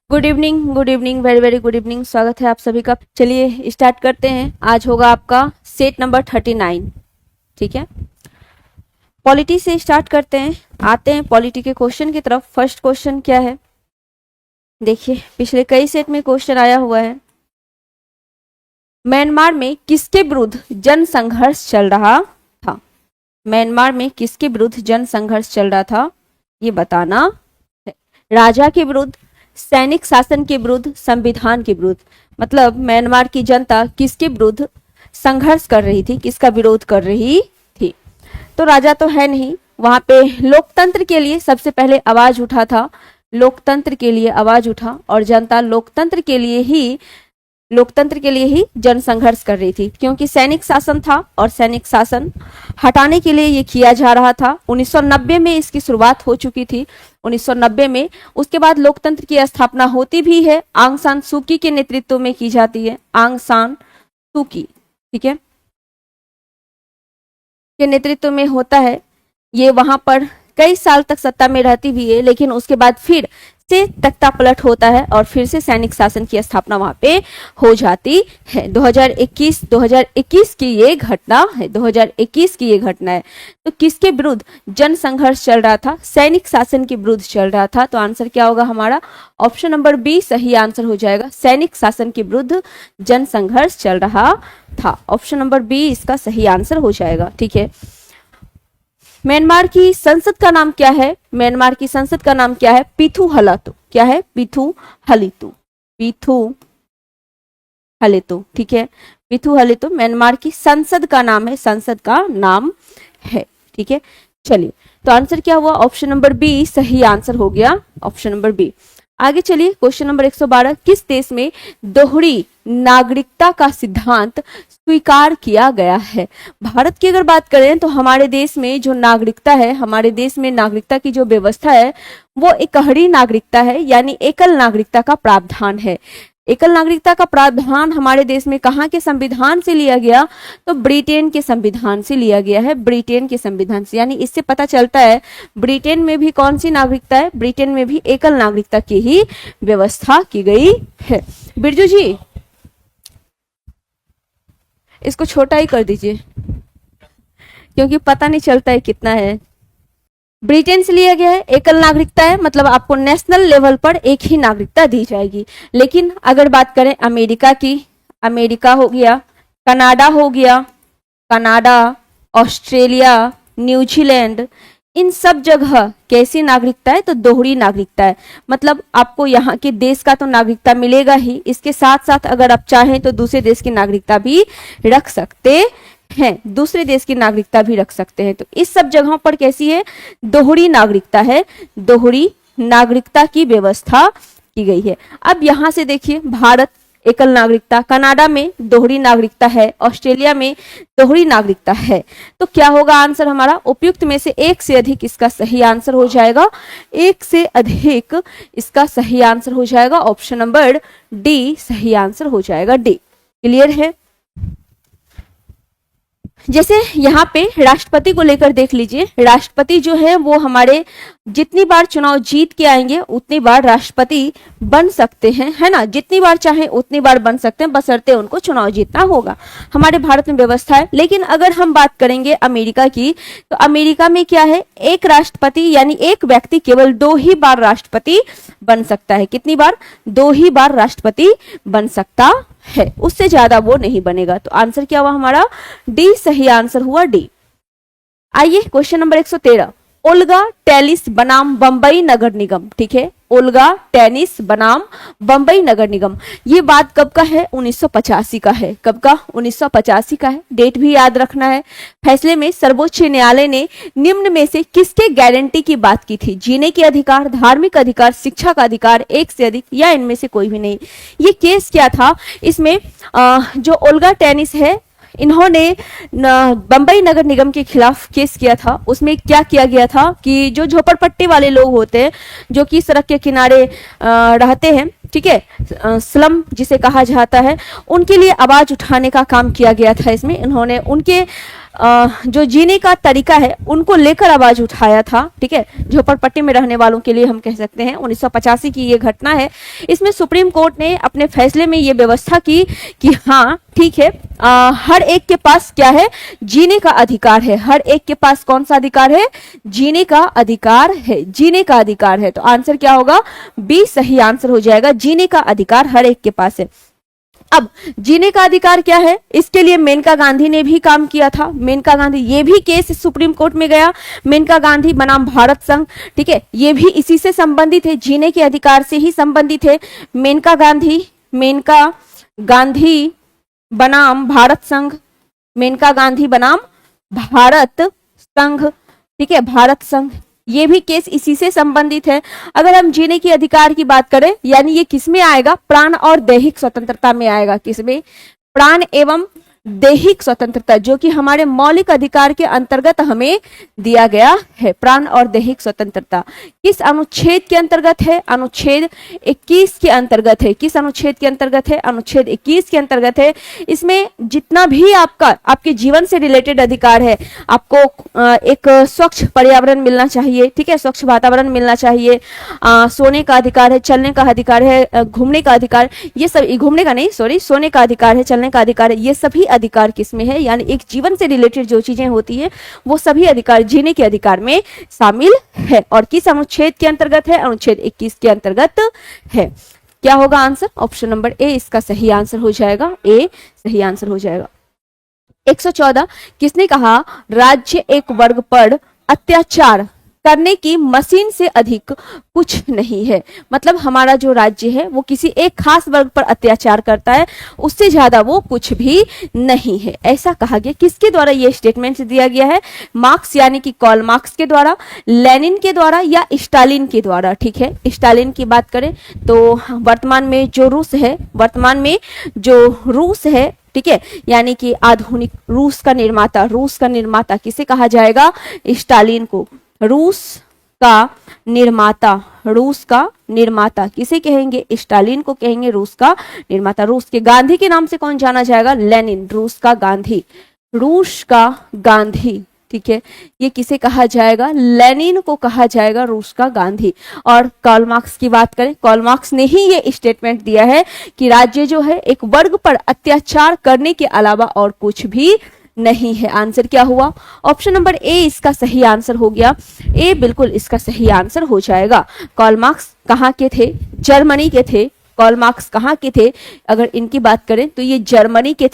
Good evening very very good evening. स्वागत है आप सभी का। चलिए स्टार्ट करते हैं। आज होगा आपका सेट नंबर 39। ठीक है, पॉलिटी से स्टार्ट करते हैं। आते हैं पॉलिटी के क्वेश्चन की तरफ। फर्स्ट क्वेश्चन क्या है, देखिए पिछले कई सेट में क्वेश्चन आया हुआ है। म्यांमार में किसके विरुद्ध जन संघर्ष चल रहा था? म्यांमार में किसके विरुद्ध जन संघर्ष चल रहा था, ये बताना है। राजा के विरुद्ध, सैनिक शासन के विरुद्ध, संविधान के विरुद्ध। मतलब म्यांमार की जनता किसके विरुद्ध संघर्ष कर रही थी, किसका विरोध कर रही थी? तो राजा तो है नहीं, वहां पे लोकतंत्र के लिए सबसे पहले आवाज उठा था। लोकतंत्र के लिए आवाज उठा और जनता लोकतंत्र के लिए ही जन संघर्ष कर रही थी, क्योंकि सैनिक शासन था और सैनिक शासन हटाने के लिए ये किया जा रहा था। 1990 में इसकी शुरुआत हो चुकी थी, 1990 में। उसके बाद लोकतंत्र की स्थापना होती भी है, आंग सान सूकी के नेतृत्व में की जाती है। आंग सान सूकी, ठीक है, के नेतृत्व में होता है। ये वहां पर कई साल तक सत्ता में रहती भी है, लेकिन उसके बाद फिर से तख्ता पलट होता है और फिर से सैनिक शासन की स्थापना वहां पे हो जाती है। 2021 की ये घटना है, 2021 की ये घटना है। तो किसके विरुद्ध जन संघर्ष चल रहा था? सैनिक शासन के विरुद्ध चल रहा था। तो आंसर क्या होगा हमारा? ऑप्शन नंबर बी सही आंसर हो जाएगा। सैनिक शासन के विरुद्ध जन संघर्ष चल रहा था। ऑप्शन नंबर बी इसका सही आंसर हो जाएगा। ठीक है, म्यांमार की संसद का नाम क्या है? म्यांमार की संसद का नाम क्या है? पीथू हलातू। क्या है? पीथू हलितू। पीथू हलितू, ठीक है, पीथू हलितू म्यांमार की संसद का नाम है, संसद का नाम है। ठीक है, चलिए तो आंसर क्या हुआ? ऑप्शन नंबर बी सही आंसर हो गया, ऑप्शन नंबर बी। आगे चलिए, क्वेश्चन नंबर 112। किस देश में दोहरी नागरिकता का सिद्धांत स्वीकार किया गया है? भारत की अगर बात करें तो हमारे देश में जो नागरिकता है, हमारे देश में नागरिकता की जो व्यवस्था है वो एकहरी नागरिकता है, यानी एकल नागरिकता का प्रावधान है। एकल नागरिकता का प्रावधान हमारे देश में कहाँ के संविधान से लिया गया? तो ब्रिटेन के संविधान से लिया गया है, ब्रिटेन के संविधान से। यानी इससे पता चलता है ब्रिटेन में भी कौन सी नागरिकता है? ब्रिटेन में भी एकल नागरिकता की ही व्यवस्था की गई है। बिरजू जी इसको छोटा ही कर दीजिए, क्योंकि पता नहीं चलता है कितना है। ब्रिटेन से लिया गया है, एकल नागरिकता है, मतलब आपको नेशनल लेवल पर एक ही नागरिकता दी जाएगी। लेकिन अगर बात करें अमेरिका की, अमेरिका हो गया, कनाडा हो गया, कनाडा, ऑस्ट्रेलिया, न्यूजीलैंड, इन सब जगह कैसी नागरिकता है? तो दोहरी नागरिकता है। मतलब आपको यहाँ के देश का तो नागरिकता मिलेगा ही, इसके साथ साथ अगर आप चाहें तो दूसरे देश की नागरिकता भी रख सकते हैं, दूसरे देश की नागरिकता भी रख सकते हैं। तो इस सब जगहों पर कैसी है? दोहरी नागरिकता है, दोहरी नागरिकता की व्यवस्था की गई है। अब यहां से देखिए, भारत एकल नागरिकता, कनाडा में दोहरी नागरिकता है, ऑस्ट्रेलिया में दोहरी नागरिकता है। तो क्या होगा आंसर हमारा? उपयुक्त में से एक से अधिक इसका सही आंसर हो जाएगा, एक से अधिक इसका सही आंसर हो जाएगा। ऑप्शन नंबर डी सही आंसर हो जाएगा, डी। क्लियर है? जैसे यहाँ पे राष्ट्रपति को लेकर देख लीजिए, राष्ट्रपति जो है वो हमारे जितनी बार चुनाव जीत के आएंगे उतनी बार राष्ट्रपति बन सकते हैं, है ना? जितनी बार चाहे उतनी बार बन सकते हैं, बशर्ते उनको चुनाव जीतना होगा। हमारे भारत में व्यवस्था है। लेकिन अगर हम बात करेंगे अमेरिका की, तो अमेरिका में क्या है? एक राष्ट्रपति यानी एक व्यक्ति केवल 2 ही बार राष्ट्रपति बन सकता है। कितनी बार? 2 ही बार राष्ट्रपति बन सकता है, उससे ज्यादा वो नहीं बनेगा। तो आंसर क्या हुआ हमारा? डी सही आंसर हुआ, डी। आइए क्वेश्चन नंबर 113। ओल्गा टेनिस बनाम बंबई नगर निगम, ठीक है, ओल्गा टेनिस बनाम बंबई नगर निगम। ये बात कब का है? 1985 का है। कब का? 1985 का है। डेट भी याद रखना है। फैसले में सर्वोच्च न्यायालय ने निम्न में से किसके गारंटी की बात की थी? जीने के अधिकार, धार्मिक अधिकार, शिक्षा का अधिकार, एक से अधिक, या इनमें से कोई भी नहीं। ये केस क्या था? इसमें जो ओल्गा टेनिस है, इन्होंने बंबई नगर निगम के खिलाफ केस किया था। उसमें क्या किया गया था कि जो झोपड़पट्टी वाले लोग होते हैं, जो कि सड़क के किनारे रहते हैं, ठीक है, स्लम जिसे कहा जाता है, उनके लिए आवाज उठाने का काम किया गया था। इसमें इन्होंने उनके जो जीने का तरीका है उनको लेकर आवाज उठाया था, ठीक है, झोपड़पट्टी में रहने वालों के लिए हम कह सकते हैं। 1985 की ये घटना है। इसमें सुप्रीम कोर्ट ने अपने फैसले में ये व्यवस्था की कि हाँ ठीक है, हर एक के पास क्या है, जीने का अधिकार है। हर एक के पास कौन सा अधिकार है, जीने का अधिकार है, जीने का अधिकार है। तो आंसर क्या होगा, बी सही आंसर हो जाएगा। जीने का अधिकार हर एक के पास है। अब जीने का अधिकार क्या है, इसके लिए मेनका गांधी ने भी काम किया था। मेनका गांधी, ये भी केस सुप्रीम कोर्ट में गया। मेनका गांधी बनाम भारत संघ, ठीक है, ये भी इसी से संबंधित है, जीने के अधिकार से ही संबंधित है। मेनका गांधी बनाम भारत संघ, मेनका गांधी बनाम भारत संघ, ठीक है, भारत संघ, ये भी केस इसी से संबंधित है। अगर हम जीने के अधिकार की बात करें, यानी ये किसमें आएगा, प्राण और दैहिक स्वतंत्रता में आएगा। किसमें, प्राण एवं दैहिक स्वतंत्रता, जो कि हमारे मौलिक अधिकार के अंतर्गत हमें दिया गया है। प्राण और दैहिक स्वतंत्रता किस अनुच्छेद के अंतर्गत है, अनुच्छेद 21 के अंतर्गत है। किस अनुच्छेद के अंतर्गत है, अनुच्छेद 21 के अंतर्गत है। इसमें जितना भी आपके जीवन से रिलेटेड अधिकार है, आपको एक स्वच्छ पर्यावरण मिलना चाहिए, ठीक है, स्वच्छ वातावरण मिलना चाहिए, सोने का अधिकार है, चलने का अधिकार है, घूमने का अधिकार, ये सब, घूमने का नहीं सॉरी, सोने का अधिकार है, चलने का अधिकार है, ये सभी अधिकार किसमें है, यानी एक जीवन से रिलेटेड जो चीजें होती है वो सभी अधिकार जीने के अधिकार में शामिल है। और किस अनुच्छेद के अंतर्गत है, अनुच्छेद 21 के अंतर्गत है। क्या होगा आंसर, ऑप्शन नंबर ए इसका सही आंसर हो जाएगा। ए सही आंसर हो जाएगा। 114, किसने कहा राज्य एक वर्ग पर अत्याचार करने की मशीन से अधिक कुछ नहीं है। मतलब हमारा जो राज्य है वो किसी एक खास वर्ग पर अत्याचार करता है, उससे ज्यादा वो कुछ भी नहीं है, ऐसा कहा गया। किसके द्वारा ये स्टेटमेंट दिया गया है, मार्क्स यानी कि कार्ल मार्क्स के द्वारा, लेनिन के द्वारा या स्टालिन के द्वारा, ठीक है। स्टालिन की बात करें तो वर्तमान में जो रूस है, ठीक है, यानी कि आधुनिक रूस का निर्माता किसे कहा जाएगा, स्टालिन को। रूस का निर्माता किसे कहेंगे, स्टालिन को कहेंगे रूस का निर्माता। रूस के गांधी के नाम से कौन जाना जाएगा, लेनिन। रूस का गांधी, ठीक है, ये किसे कहा जाएगा, लेनिन को कहा जाएगा रूस का गांधी। और कार्ल मार्क्स की बात करें, कार्ल मार्क्स ने ही ये स्टेटमेंट दिया है कि राज्य जो है एक वर्ग पर अत्याचार करने के अलावा और कुछ भी नहीं है। आंसर क्या हुआ, ऑप्शन नंबर ए इसका सही आंसर हो गया। ए बिल्कुल इसका सही आंसर हो जाएगा। कार्ल मार्क्स कहाँ के थे, जर्मनी के थे। कार्ल मार्क्स कहाँ के थे, अगर इनकी बात करें तो ये जर्मनी के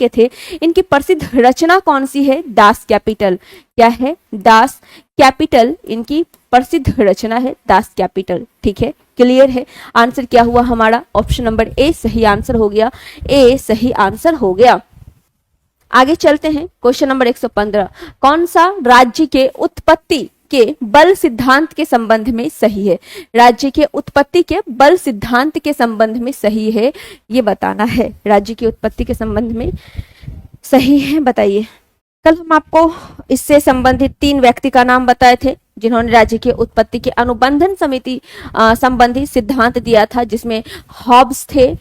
थे। इनकी प्रसिद्ध रचना कौन सी है, दास कैपिटल। क्या है, दास कैपिटल इनकी प्रसिद्ध रचना है, दास कैपिटल, ठीक है, क्लियर है। आंसर क्या हुआ हमारा, ऑप्शन नंबर ए सही आंसर हो गया। ए सही आंसर हो गया। आगे चलते हैं, क्वेश्चन नंबर 115, कौन सा राज्य के उत्पत्ति के बल सिद्धांत के संबंध में सही है। राज्य के उत्पत्ति के बल सिद्धांत के संबंध में सही है, ये बताना है। राज्य की उत्पत्ति के संबंध में सही है, बताइए। कल हम आपको इससे संबंधित 3 व्यक्ति का नाम बताए थे जिन्होंने राज्य की उत्पत्ति के अनुबंधन समिति संबंधी सिद्धांत दिया था, जिसमें हॉब्स थे,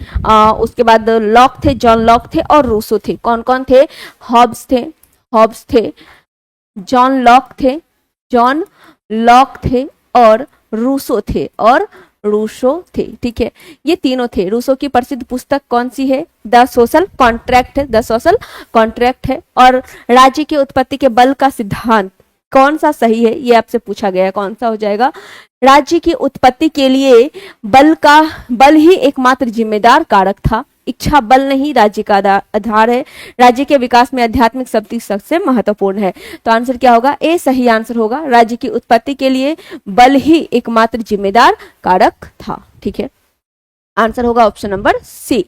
उसके बाद लॉक थे, जॉन लॉक थे और रूसो थे। कौन कौन थे, हॉब्स थे, जॉन लॉक थे और रूसो थे, ठीक है, ये तीनों थे। रूसो की प्रसिद्ध पुस्तक कौन सी है, द सोशल कॉन्ट्रैक्ट है। और राज्य की उत्पत्ति के बल का सिद्धांत कौन सा सही है, ये आपसे पूछा गया है, कौन सा हो जाएगा। राज्य की उत्पत्ति के लिए बल ही एकमात्र जिम्मेदार कारक था, इच्छा बल नहीं राज्य का आधार है। राज्य के विकास में आध्यात्मिक शक्ति सबसे महत्वपूर्ण है। तो आंसर क्या होगा, ए सही आंसर होगा। राज्य की उत्पत्ति के लिए बल ही एकमात्र जिम्मेदार कारक था, ठीक है, आंसर होगा ऑप्शन नंबर सी।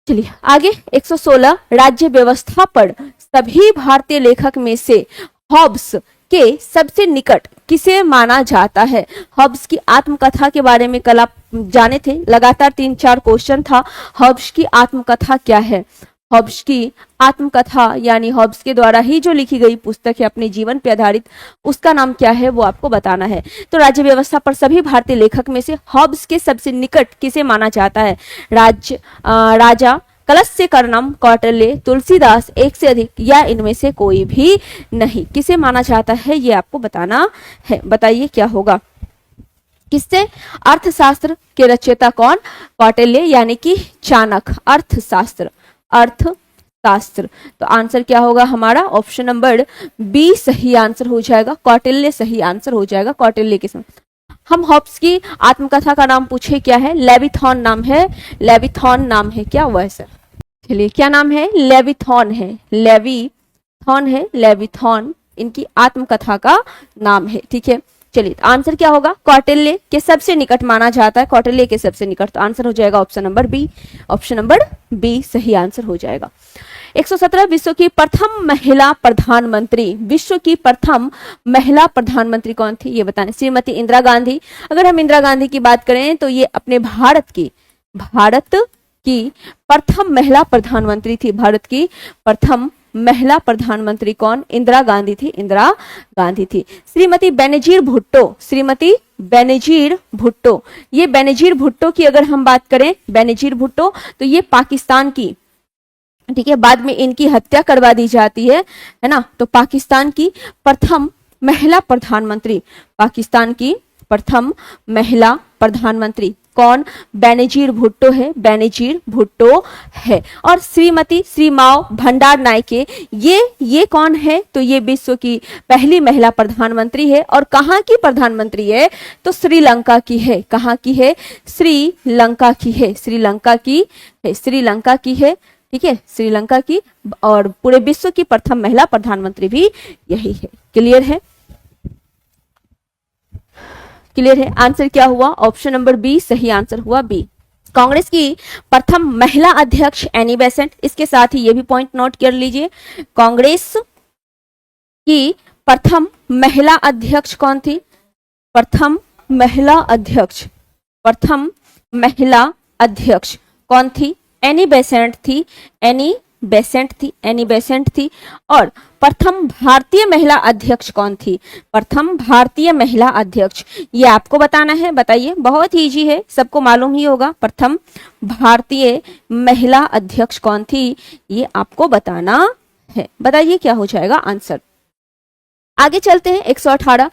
चलिए आगे 116, राज्य व्यवस्था पर सभी भारतीय लेखक में से हॉब्स के सबसे निकट किसे माना जाता है। हॉब्स की आत्मकथा के बारे में कल आप जाने थे, लगातार 3-4 क्वेश्चन था। हॉब्स की आत्मकथा क्या है, हॉब्स की आत्मकथा यानी हॉब्स के द्वारा ही जो लिखी गई पुस्तक है अपने जीवन पर आधारित, उसका नाम क्या है वो आपको बताना है। तो राज्य व्यवस्था पर सभी भारतीय लेखक में से हॉब्स के सबसे निकट किसे माना जाता है, राजा कलश कर्णम, कौटिल्य, तुलसीदास, एक से अधिक या इनमें से कोई भी नहीं। किसे माना जाता है ये आपको बताना है। बताइए क्या होगा। किससे? अर्थशास्त्र के रचयिता कौन? कौटिल्य यानी कि चाणक्य। अर्थशास्त्र, अर्थशास्त्र। तो आंसर क्या होगा हमारा? ऑप्शन नंबर बी सही आंसर हो जाएगा। कौटिल्य सही आंसर हो जाएगा। कौटिल्य के समय हम हॉब्स की आत्मकथा का नाम पूछे, क्या है? लेविथॉन नाम है। लेविथॉन नाम है क्या हुआ है सर? चलिए क्या नाम है? लेविथॉन है। लेविथॉन है। लेविथॉन इनकी आत्मकथा का नाम है। ठीक है, चलिए आंसर क्या होगा? कौटिल्य के सबसे निकट माना जाता है। कौटिल्य के सबसे निकट, तो आंसर हो जाएगा option number B. Option number B सही आंसर हो जाएगा। 117 विश्व की प्रथम महिला प्रधानमंत्री। विश्व की प्रथम महिला प्रधानमंत्री कौन थी ये बताने। श्रीमती इंदिरा गांधी। अगर हम इंदिरा गांधी की बात करें तो ये अपने भारत की प्रथम महिला प्रधानमंत्री थी। भारत की प्रथम महिला प्रधानमंत्री कौन? इंदिरा गांधी थी। इंदिरा गांधी थी। श्रीमती बेनजीर भुट्टो। श्रीमती बेनजीर भुट्टो, ये बेनजीर भुट्टो की अगर हम बात करें, बेनजीर भुट्टो, तो ये पाकिस्तान की, ठीक है, बाद में इनकी हत्या करवा दी जाती है ना। तो पाकिस्तान की प्रथम महिला प्रधानमंत्री, पाकिस्तान की प्रथम महिला प्रधानमंत्री कौन? बेनजीर भुट्टो है। बेनजीर भुट्टो है। और श्रीमती श्रीमाव भंडार नायके, ये कौन है? तो ये विश्व की पहली महिला प्रधानमंत्री है। और कहाँ की प्रधानमंत्री है? तो श्रीलंका की है। कहाँ की है? श्रीलंका की है। श्रीलंका की है। श्रीलंका की है। ठीक है, श्रीलंका की। और पूरे विश्व की प्रथम महिला प्रधानमंत्री भी यही है। क्लियर है? क्लियर है? आंसर क्या हुआ? ऑप्शन नंबर बी सही आंसर हुआ, बी। कांग्रेस की प्रथम महिला अध्यक्ष एनी बेसेंट। इसके साथ ही ये भी पॉइंट नोट कर लीजिए। कांग्रेस की प्रथम महिला अध्यक्ष कौन थी? प्रथम महिला अध्यक्ष, प्रथम महिला अध्यक्ष कौन थी? एनी बेसेंट थी। एनी बेसेंट थी। एनी बेसेंट थी। और प्रथम भारतीय महिला अध्यक्ष कौन थी? प्रथम भारतीय महिला अध्यक्ष, ये आपको बताना है। बताइए, बहुत इजी है, सबको मालूम ही होगा। प्रथम भारतीय महिला अध्यक्ष कौन थी ये आपको बताना है। बताइए क्या हो जाएगा आंसर। आगे चलते हैं। 118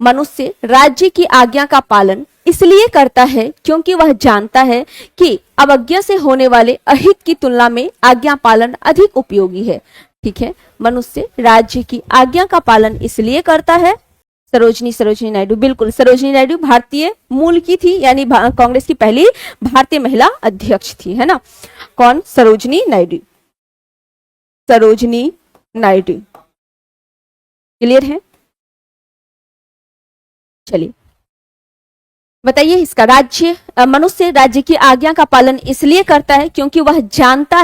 मनुष्य राज्य की आज्ञा का पालन इसलिए करता है क्योंकि वह जानता है कि अवज्ञा से होने वाले अहित की तुलना में आज्ञा पालन अधिक उपयोगी है। ठीक है, मनुष्य राज्य की आज्ञा का पालन इसलिए करता है। सरोजिनी नायडू, बिल्कुल सरोजिनी नायडू भारतीय मूल की थी, यानी कांग्रेस की पहली भारतीय महिला अध्यक्ष थी, है ना। कौन? सरोजिनी नायडू। सरोजिनी नायडू। क्लियर है? चलिए बताइए इसका। मनुष्य राज्य की आज्ञा का पालन इसलिए करता है क्योंकि वह जानता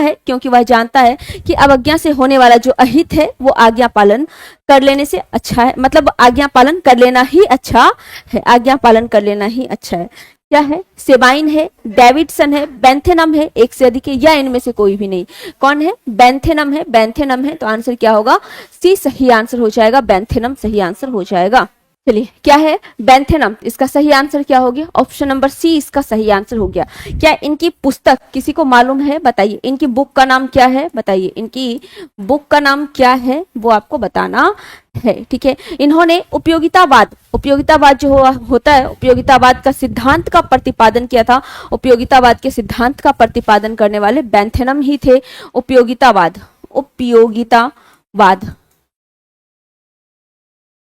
है कि अवज्ञा से होने वाला जो अहित है वो आज्ञा पालन कर लेने से अच्छा है। मतलब आज्ञा पालन कर लेना ही अच्छा है। आज्ञा पालन कर लेना ही अच्छा है। क्या है? सेबाइन है, डेविडसन है, बेंथेनम है, एक से अधिक है या इनमें से कोई भी नहीं। कौन है? बेंथेनम है। बेंथेनम है। तो आंसर क्या होगा? सी सही आंसर हो जाएगा। बेंथेनम सही आंसर हो जाएगा। चलिए क्या है? बेंथेनम। इसका सही आंसर क्या हो गया? ऑप्शन नंबर सी इसका सही आंसर हो गया। क्या इनकी पुस्तक किसी को मालूम है? बताइए। इनकी बुक का नाम क्या है? बताइए। इनकी बुक का नाम क्या है वो आपको बताना है। ठीक है, इन्होंने उपयोगितावाद जो होता है, उपयोगितावाद का सिद्धांत का प्रतिपादन किया था। उपयोगितावाद के सिद्धांत का प्रतिपादन करने वाले बेंथेनम ही थे। उपयोगितावाद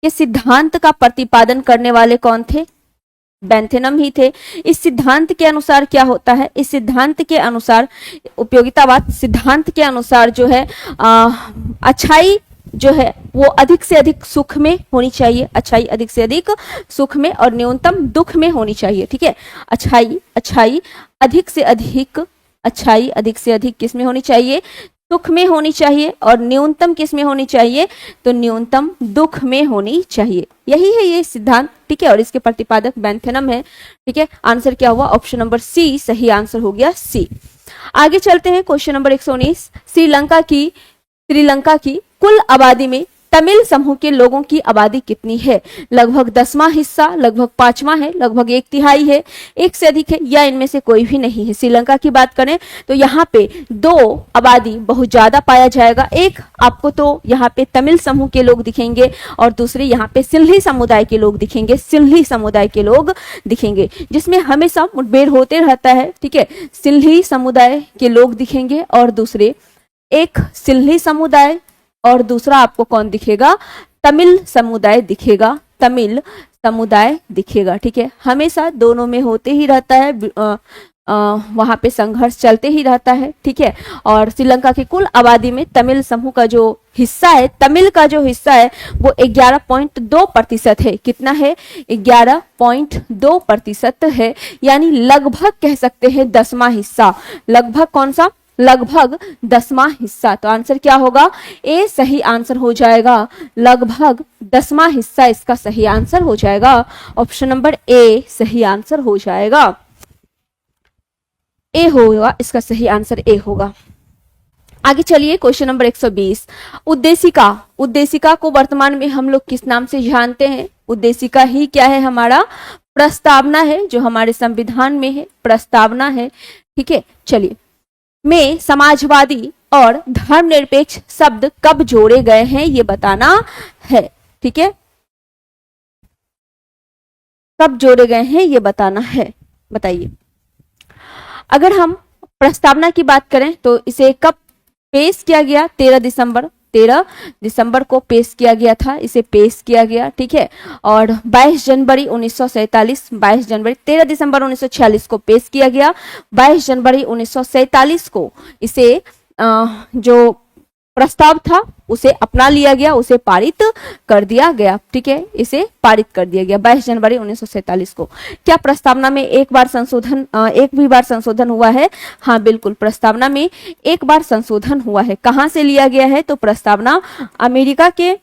के सिद्धांत का प्रतिपादन करने वाले कौन थे? बेंथेनम ही थे। इस सिद्धांत के अनुसार क्या होता है? इस सिद्धांत के अनुसार, उपयोगितावाद सिद्धांत के अनुसार जो है अच्छाई जो है वो अधिक से अधिक सुख में होनी चाहिए। अच्छाई अधिक से अधिक सुख में और न्यूनतम दुख में होनी चाहिए। ठीक है, अच्छाई अधिक से अधिक किस में होनी चाहिए? सुख में होनी चाहिए। और न्यूनतम किस में होनी चाहिए? तो न्यूनतम दुख में होनी चाहिए। यही है ये सिद्धांत। ठीक है, और इसके प्रतिपादक बेंथेनम है। ठीक है, आंसर क्या हुआ? ऑप्शन नंबर सी सही आंसर हो गया, सी। आगे चलते हैं। Question number 119। श्रीलंका की कुल आबादी में तमिल समूह के लोगों की आबादी कितनी है? लगभग 10वां हिस्सा, लगभग 5वां है, लगभग 1/3 है, एक से अधिक है, या इनमें से कोई भी नहीं है। श्रीलंका की बात करें तो यहाँ पे 2 आबादी बहुत ज्यादा पाया जाएगा। एक आपको तो यहाँ पे तमिल समूह के लोग दिखेंगे और दूसरे यहाँ पे सिंहली समुदाय के लोग दिखेंगे, सिंहली समुदाय के लोग दिखेंगे, जिसमें हमेशा मुठभेड़ होते रहता है। ठीक है, सिंहली समुदाय के लोग दिखेंगे और दूसरे, एक सिंहली समुदाय और दूसरा आपको कौन दिखेगा? तमिल समुदाय दिखेगा, तमिल समुदाय दिखेगा। ठीक है, हमेशा दोनों में होते ही रहता है, वहां पे संघर्ष चलते ही रहता है। ठीक है, और श्रीलंका की कुल आबादी में तमिल समूह का जो हिस्सा है, तमिल का जो हिस्सा है वो 11.2% है। कितना है? 11.2% है, यानी लगभग कह सकते हैं 10वां हिस्सा। लगभग कौन सा? लगभग 10वां हिस्सा। तो आंसर क्या होगा? ए सही आंसर हो जाएगा। लगभग 10वां हिस्सा इसका सही आंसर हो जाएगा। ऑप्शन नंबर ए सही आंसर हो जाएगा, ए होगा इसका सही आंसर, ए होगा। आगे चलिए, क्वेश्चन नंबर 120। उद्देशिका, उद्देशिका को वर्तमान में हम लोग किस नाम से जानते हैं? उद्देशिका ही क्या है? हमारा प्रस्तावना है, जो हमारे संविधान में है, प्रस्तावना है। ठीक है, चलिए, में समाजवादी और धर्मनिरपेक्ष शब्द कब जोड़े गए हैं ये बताना है। ठीक है, कब जोड़े गए हैं ये बताना है, बताइए। अगर हम प्रस्तावना की बात करें तो इसे कब पेश किया गया? 13 दिसंबर को पेश किया गया था, इसे पेश किया गया। ठीक है, और 22 जनवरी 1947, 22 जनवरी, 13 दिसंबर 1946 को पेश किया गया, 22 जनवरी 1947 को इसे जो प्रस्ताव था उसे अपना लिया गया, उसे पारित कर दिया गया। ठीक है, इसे पारित कर दिया गया 22 जनवरी 1947 को। क्या प्रस्तावना में एक भी बार संशोधन हुआ है? हाँ बिल्कुल, प्रस्तावना में एक बार संशोधन हुआ है। कहां से लिया गया है? तो प्रस्तावना अमेरिका के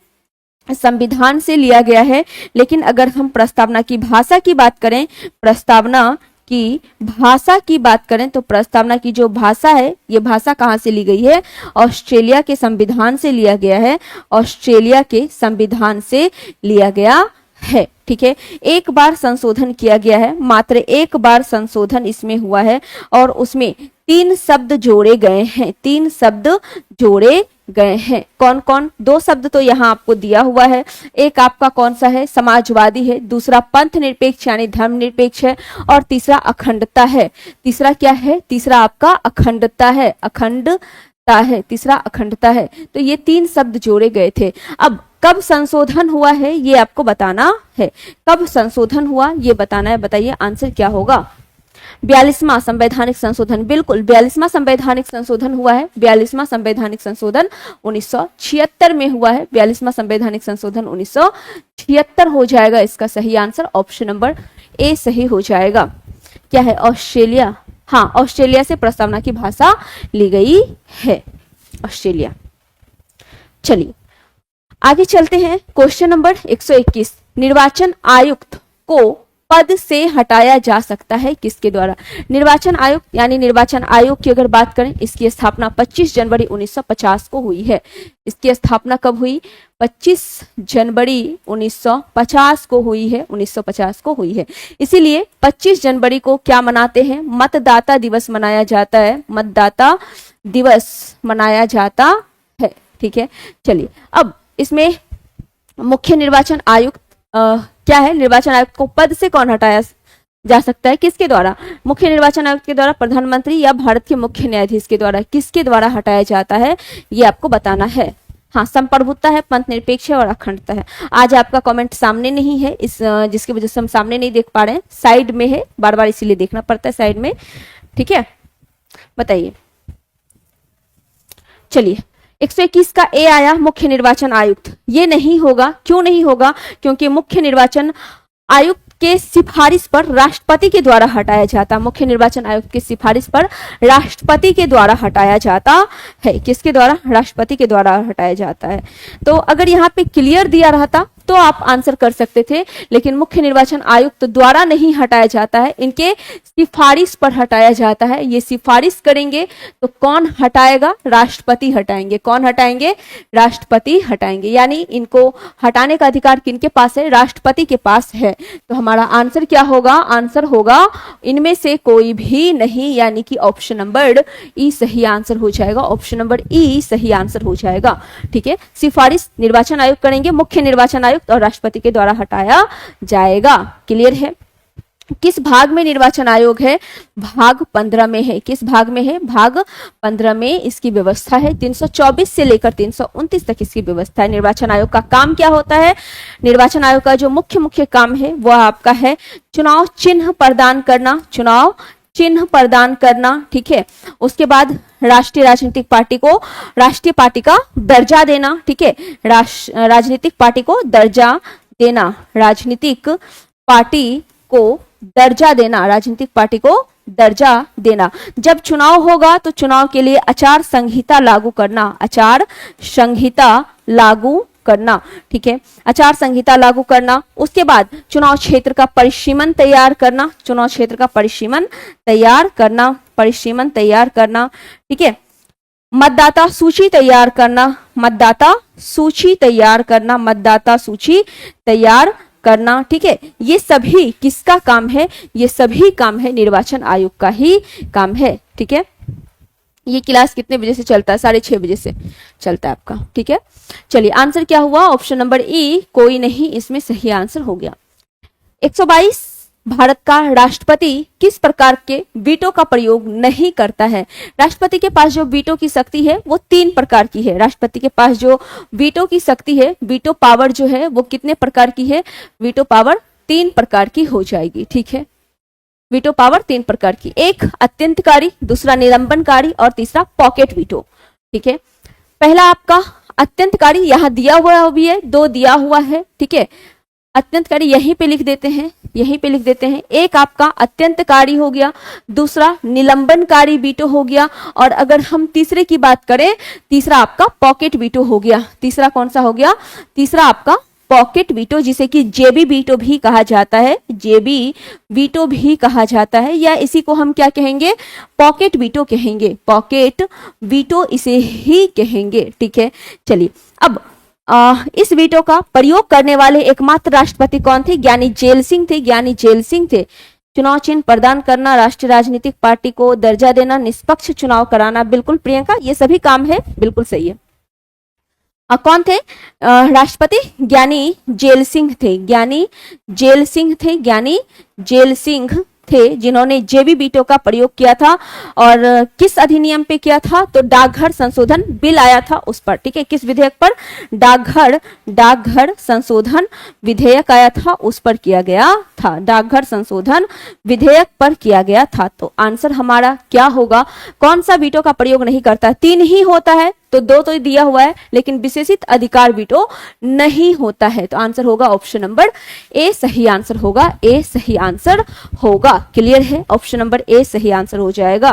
संविधान से लिया गया है। लेकिन अगर हम प्रस्तावना की भाषा की बात करें, प्रस्तावना की भाषा की बात करें तो प्रस्तावना की जो भाषा है, ये भाषा कहां से ली गई है? ऑस्ट्रेलिया के संविधान से लिया गया है, ऑस्ट्रेलिया के संविधान से लिया गया है। ठीक है, एक बार संशोधन किया गया है, मात्र एक बार संशोधन इसमें हुआ है और उसमें 3 शब्द जोड़े गए हैं, 3 शब्द जोड़े गए हैं। कौन कौन? 2 शब्द तो यहाँ आपको दिया हुआ है। एक आपका कौन सा है? समाजवादी है, दूसरा पंथ निरपेक्ष यानी धर्म निरपेक्ष है, और तीसरा अखंडता है। तीसरा क्या है? तीसरा आपका अखंडता है, अखंडता है, तीसरा अखंडता है। तो ये 3 शब्द जोड़े गए थे। अब कब संशोधन हुआ है ये आपको बताना है, कब संशोधन हुआ ये बताना है। बताइए आंसर क्या होगा? 42वां संवैधानिक संशोधन, बिल्कुल 42वां संवैधानिक संशोधन हुआ है। 42वां संवैधानिक संशोधन 1976 में हुआ है। 42वां संवैधानिक संशोधन 1976 हो जाएगा इसका सही आंसर। ऑप्शन नंबर ए सही हो जाएगा। क्या है? ऑस्ट्रेलिया। हाँ, ऑस्ट्रेलिया से प्रस्तावना की भाषा ली गई है, ऑस्ट्रेलिया। चलिए आगे चलते हैं। Question number 121। निर्वाचन आयुक्त को पद से हटाया जा सकता है किसके द्वारा? निर्वाचन आयुक्त यानी निर्वाचन आयोग की अगर बात करें, इसकी स्थापना 25 जनवरी 1950 को हुई है। इसकी स्थापना कब हुई? 25 जनवरी 1950 को हुई है, 1950 को हुई है। इसीलिए 25 जनवरी को क्या मनाते हैं? मतदाता दिवस मनाया जाता है, मतदाता दिवस मनाया जाता है। ठीक है, चलिए अब इसमें मुख्य निर्वाचन आयुक्त क्या है? निर्वाचन आयुक्त को पद से कौन हटाया जा सकता है? किसके द्वारा? मुख्य निर्वाचन आयुक्त के द्वारा, प्रधानमंत्री या भारत के मुख्य न्यायाधीश के द्वारा? किसके द्वारा हटाया जाता है ये आपको बताना है। हाँ, संप्रभुता है, पंथ निरपेक्ष है और अखंडता है। आज आपका कमेंट सामने नहीं है, इस जिसकी वजह से हम सामने नहीं देख पा रहे हैं, साइड में है, बार बार इसीलिए देखना पड़ता है साइड में। ठीक है, बताइए। चलिए 121 का ए आया, मुख्य निर्वाचन आयुक्त। ये नहीं होगा, क्यों नहीं होगा? क्योंकि मुख्य निर्वाचन आयुक्त के सिफारिश पर राष्ट्रपति के द्वारा हटाया जाता है। मुख्य निर्वाचन आयुक्त की सिफारिश पर राष्ट्रपति के द्वारा हटाया जाता है। किसके द्वारा? राष्ट्रपति के द्वारा हटाया जाता है। तो अगर यहाँ पे क्लियर दिया रहता तो आप आंसर कर सकते थे, लेकिन मुख्य निर्वाचन आयुक्त द्वारा नहीं हटाया जाता है, इनके सिफारिश पर हटाया जाता है। ये सिफारिश करेंगे तो कौन हटाएगा? राष्ट्रपति हटाएंगे। कौन हटाएंगे? राष्ट्रपति हटाएंगे। यानी इनको हटाने का अधिकार किनके पास है? राष्ट्रपति के पास है। तो हमारा आंसर क्या होगा? आंसर होगा इनमें से कोई भी नहीं, यानी कि ऑप्शन नंबर ई सही आंसर हो जाएगा। ऑप्शन नंबर ई सही आंसर हो जाएगा। ठीक है, सिफारिश निर्वाचन आयोग करेंगे, मुख्य निर्वाचन आयुक्त और राष्ट्रपति के द्वारा हटाया जाएगा। क्लियर है? किस भाग में निर्वाचन आयोग है? भाग 15 में है। किस भाग में है? भाग 15 में इसकी व्यवस्था है। 324 से लेकर 329 तक इसकी व्यवस्था है। निर्वाचन आयोग का काम क्या होता है? निर्वाचन आयोग का जो मुख्य काम है वह आपका है चुनाव चिन्ह प्रदान करना। चुनाव चिन्ह प्रदान करना। ठीक है, उसके बाद राष्ट्रीय राजनीतिक पार्टी को राष्ट्रीय पार्टी का दर्जा देना। ठीक है, राजनीतिक पार्टी को दर्जा देना। राजनीतिक पार्टी को दर्जा देना। राजनीतिक पार्टी को दर्जा देना। जब चुनाव होगा तो चुनाव के लिए आचार संहिता लागू करना। आचार संहिता लागू करना। ठीक है, आचार संहिता लागू करना। उसके बाद चुनाव क्षेत्र का परिसीमन तैयार करना। चुनाव क्षेत्र का परिसीमन तैयार करना। परिसीमन तैयार करना। ठीक है, मतदाता सूची तैयार करना। मतदाता सूची तैयार करना। मतदाता सूची तैयार करना। ठीक है, ये सभी किसका काम है? ये सभी काम है निर्वाचन आयोग का ही काम है। ठीक है, ये क्लास कितने बजे से चलता है? 6:30 बजे से चलता है आपका। ठीक है, चलिए आंसर क्या हुआ? ऑप्शन नंबर ई कोई नहीं इसमें सही आंसर हो गया। 122 भारत का राष्ट्रपति किस प्रकार के वीटो का प्रयोग नहीं करता है? राष्ट्रपति के पास जो वीटो की शक्ति है वो 3 प्रकार की है। राष्ट्रपति के पास जो वीटो की शक्ति है, वीटो पावर जो है वो कितने प्रकार की है? वीटो पावर 3 प्रकार की हो जाएगी। ठीक है, वीटो पावर 3 प्रकार की। एक अत्यंतकारी, दूसरा निलंबनकारी और तीसरा पॉकेट वीटो। ठीक है, पहला आपका अत्यंतकारी यहां दिया हुआ भी है, 2 दिया हुआ है। ठीक है, अत्यंतकारी यहीं पे लिख देते हैं, यहीं पे लिख देते हैं। एक आपका अत्यंतकारी हो गया, दूसरा निलंबनकारी वीटो हो गया, और अगर हम तीसरे की बात करें, तीसरा आपका पॉकेट वीटो हो गया। तीसरा कौन सा हो गया? तीसरा आपका पॉकेट वीटो, जिसे कि जेबी वीटो भी कहा जाता है। जेबी वीटो भी कहा जाता है, या इसी को हम क्या कहेंगे? पॉकेट वीटो कहेंगे। पॉकेट वीटो इसे ही कहेंगे। ठीक है, चलिए अब इस वीटो का प्रयोग करने वाले एकमात्र राष्ट्रपति कौन थे? ज्ञानी जेल सिंह थे। ज्ञानी जेल सिंह थे। चुनाव चिन्ह प्रदान करना, राष्ट्रीय राजनीतिक पार्टी को दर्जा देना, निष्पक्ष चुनाव कराना। बिल्कुल प्रियंका, ये सभी काम है, बिल्कुल सही है। कौन थे राष्ट्रपति? ज्ञानी जेल सिंह थे। ज्ञानी जेल सिंह थे। ज्ञानी जेल सिंह थे जिन्होंने जेबी वीटो का प्रयोग किया था। और किस अधिनियम पे किया था? तो डाकघर संशोधन बिल आया था उस पर। ठीक है, किस विधेयक पर? डाकघर संशोधन विधेयक आया था, उस पर किया गया था। डाकघर संशोधन विधेयक पर किया गया था। तो आंसर हमारा क्या होगा? कौन सा वीटो का प्रयोग नहीं करता? 3 ही होता है, तो 2 तो दिया हुआ है, लेकिन विशेषित अधिकार वीटो नहीं होता है। तो आंसर होगा ऑप्शन नंबर ए सही आंसर होगा। ए सही आंसर होगा। क्लियर है? ऑप्शन नंबर ए सही आंसर हो जाएगा।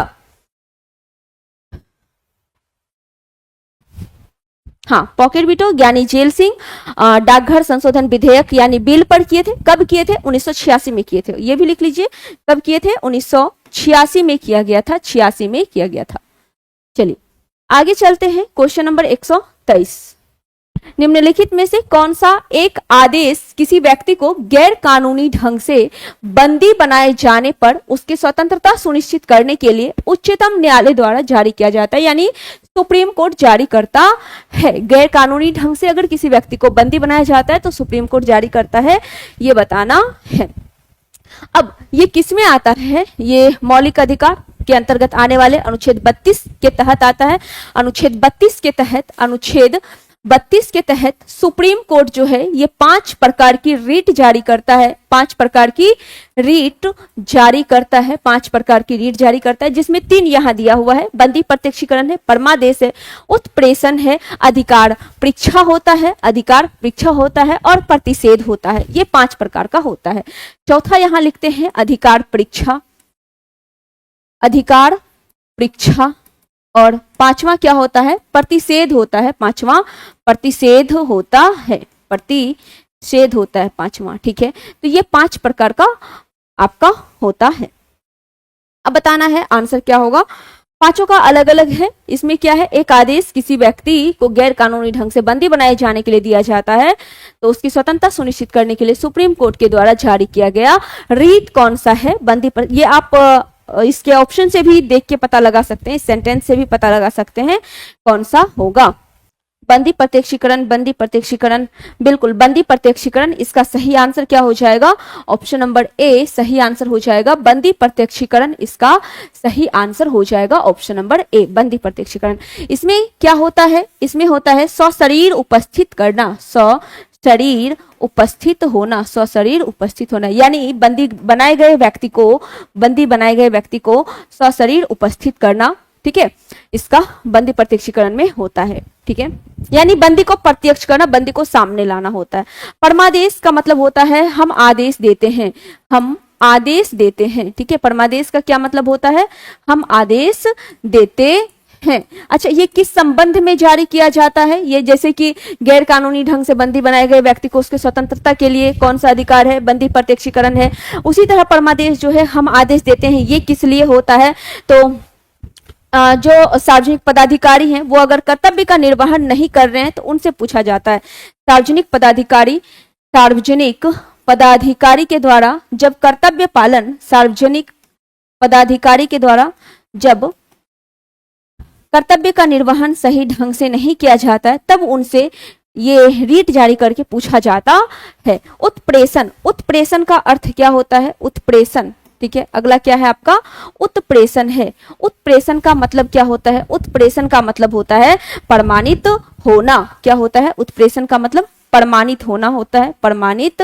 हाँ, पॉकेट वीटो ज्ञानी जेल सिंह डाकघर संशोधन विधेयक यानी बिल पर किए थे। कब किए थे? 1986 में किए थे। ये भी लिख लीजिए, कब किए थे? 1986 में किया गया था। 86 में किया गया था। चलिए आगे चलते हैं। क्वेश्चन नंबर 123, निम्नलिखित में से कौन सा एक आदेश किसी व्यक्ति को गैर कानूनी ढंग से बंदी बनाए जाने पर उसकी स्वतंत्रता सुनिश्चित करने के लिए उच्चतम न्यायालय द्वारा जारी किया जाता है? यानी सुप्रीम कोर्ट जारी करता है। गैर कानूनी ढंग से अगर किसी व्यक्ति को बंदी बनाया जाता है तो सुप्रीम कोर्ट जारी करता है, ये बताना है। अब ये किस में आता है? ये मौलिक अधिकार के अंतर्गत आने वाले अनुच्छेद 32 के तहत आता है। अनुच्छेद 32 के तहत सुप्रीम कोर्ट जो है ये 5 प्रकार की रीट जारी करता है। 5 प्रकार की रीट जारी करता है। 5 प्रकार की रीट जारी करता है, जिसमें 3 यहां दिया हुआ है। बंदी प्रत्यक्षीकरण है, परमादेश है, उत्प्रेषण है, अधिकार परीक्षा होता है, अधिकार परीक्षा होता है और प्रतिषेध होता है। ये 5 प्रकार का होता है। चौथा यहां लिखते हैं अधिकार परीक्षा, अधिकार परीक्षा, और 5वां क्या होता है? प्रतिषेध होता है। 5वां प्रतिषेध होता है। प्रतिषेध छेद होता है पांचवा। ठीक है, तो ये 5 प्रकार का आपका होता है। अब बताना है आंसर क्या होगा। पांचों का अलग अलग है। इसमें क्या है, एक आदेश किसी व्यक्ति को गैर कानूनी ढंग से बंदी बनाए जाने के लिए दिया जाता है तो उसकी स्वतंत्रता सुनिश्चित करने के लिए सुप्रीम कोर्ट के द्वारा जारी किया गया रीत कौन सा है बंदी पर। ये आप इसके ऑप्शन से भी देख के पता लगा सकते हैं, इस सेंटेंस से भी पता लगा सकते हैं कौन सा होगा। बंदी प्रत्यक्षीकरण, बंदी प्रत्यक्षीकरण, बिल्कुल बंदी प्रत्यक्षीकरण, इसका सही आंसर क्या हो जाएगा, ऑप्शन नंबर ए सही आंसर हो जाएगा। बंदी प्रत्यक्षीकरण इसका सही आंसर हो जाएगा, ऑप्शन नंबर ए बंदी प्रत्यक्षीकरण। इसमें क्या होता है, इसमें होता है सशरीर उपस्थित करना, सशरीर उपस्थित होना, सशरीर उपस्थित होना, यानी बंदी बनाए गए व्यक्ति को सशरीर उपस्थित करना। ठीक है, इसका बंदी प्रत्यक्षीकरण में होता है। ठीक है, यानी बंदी को प्रत्यक्ष करना, बंदी को सामने लाना होता है। परमादेश का मतलब होता है हम आदेश देते हैं, हम आदेश देते हैं। ठीक है, परमादेश का क्या मतलब होता है, हम आदेश देते हैं। अच्छा, ये किस संबंध में जारी किया जाता है, ये जैसे कि गैर कानूनी ढंग से बंदी बनाए गए व्यक्ति को उसके स्वतंत्रता के लिए कौन सा अधिकार है, बंदी प्रत्यक्षीकरण है। उसी तरह परमादेश जो है हम आदेश देते हैं, ये किस लिए होता है, तो जो सार्वजनिक पदाधिकारी हैं वो अगर कर्तव्य का निर्वहन नहीं कर रहे हैं तो उनसे पूछा जाता है। सार्वजनिक पदाधिकारी के द्वारा जब कर्तव्य पालन, सार्वजनिक पदाधिकारी के द्वारा जब कर्तव्य का निर्वहन सही ढंग से नहीं किया जाता है तब उनसे ये रीट जारी करके पूछा जाता है। उत्प्रेषण, उत्प्रेषण का अर्थ क्या होता है, उत्प्रेषण। ठीक है, अगला क्या है आपका, उत्प्रेषण है। उत्प्रेषण का मतलब क्या होता है, उत्प्रेषण का मतलब होता है प्रमाणित होना। क्या होता है, उत्प्रेषण का मतलब प्रमाणित होना होता है, प्रमाणित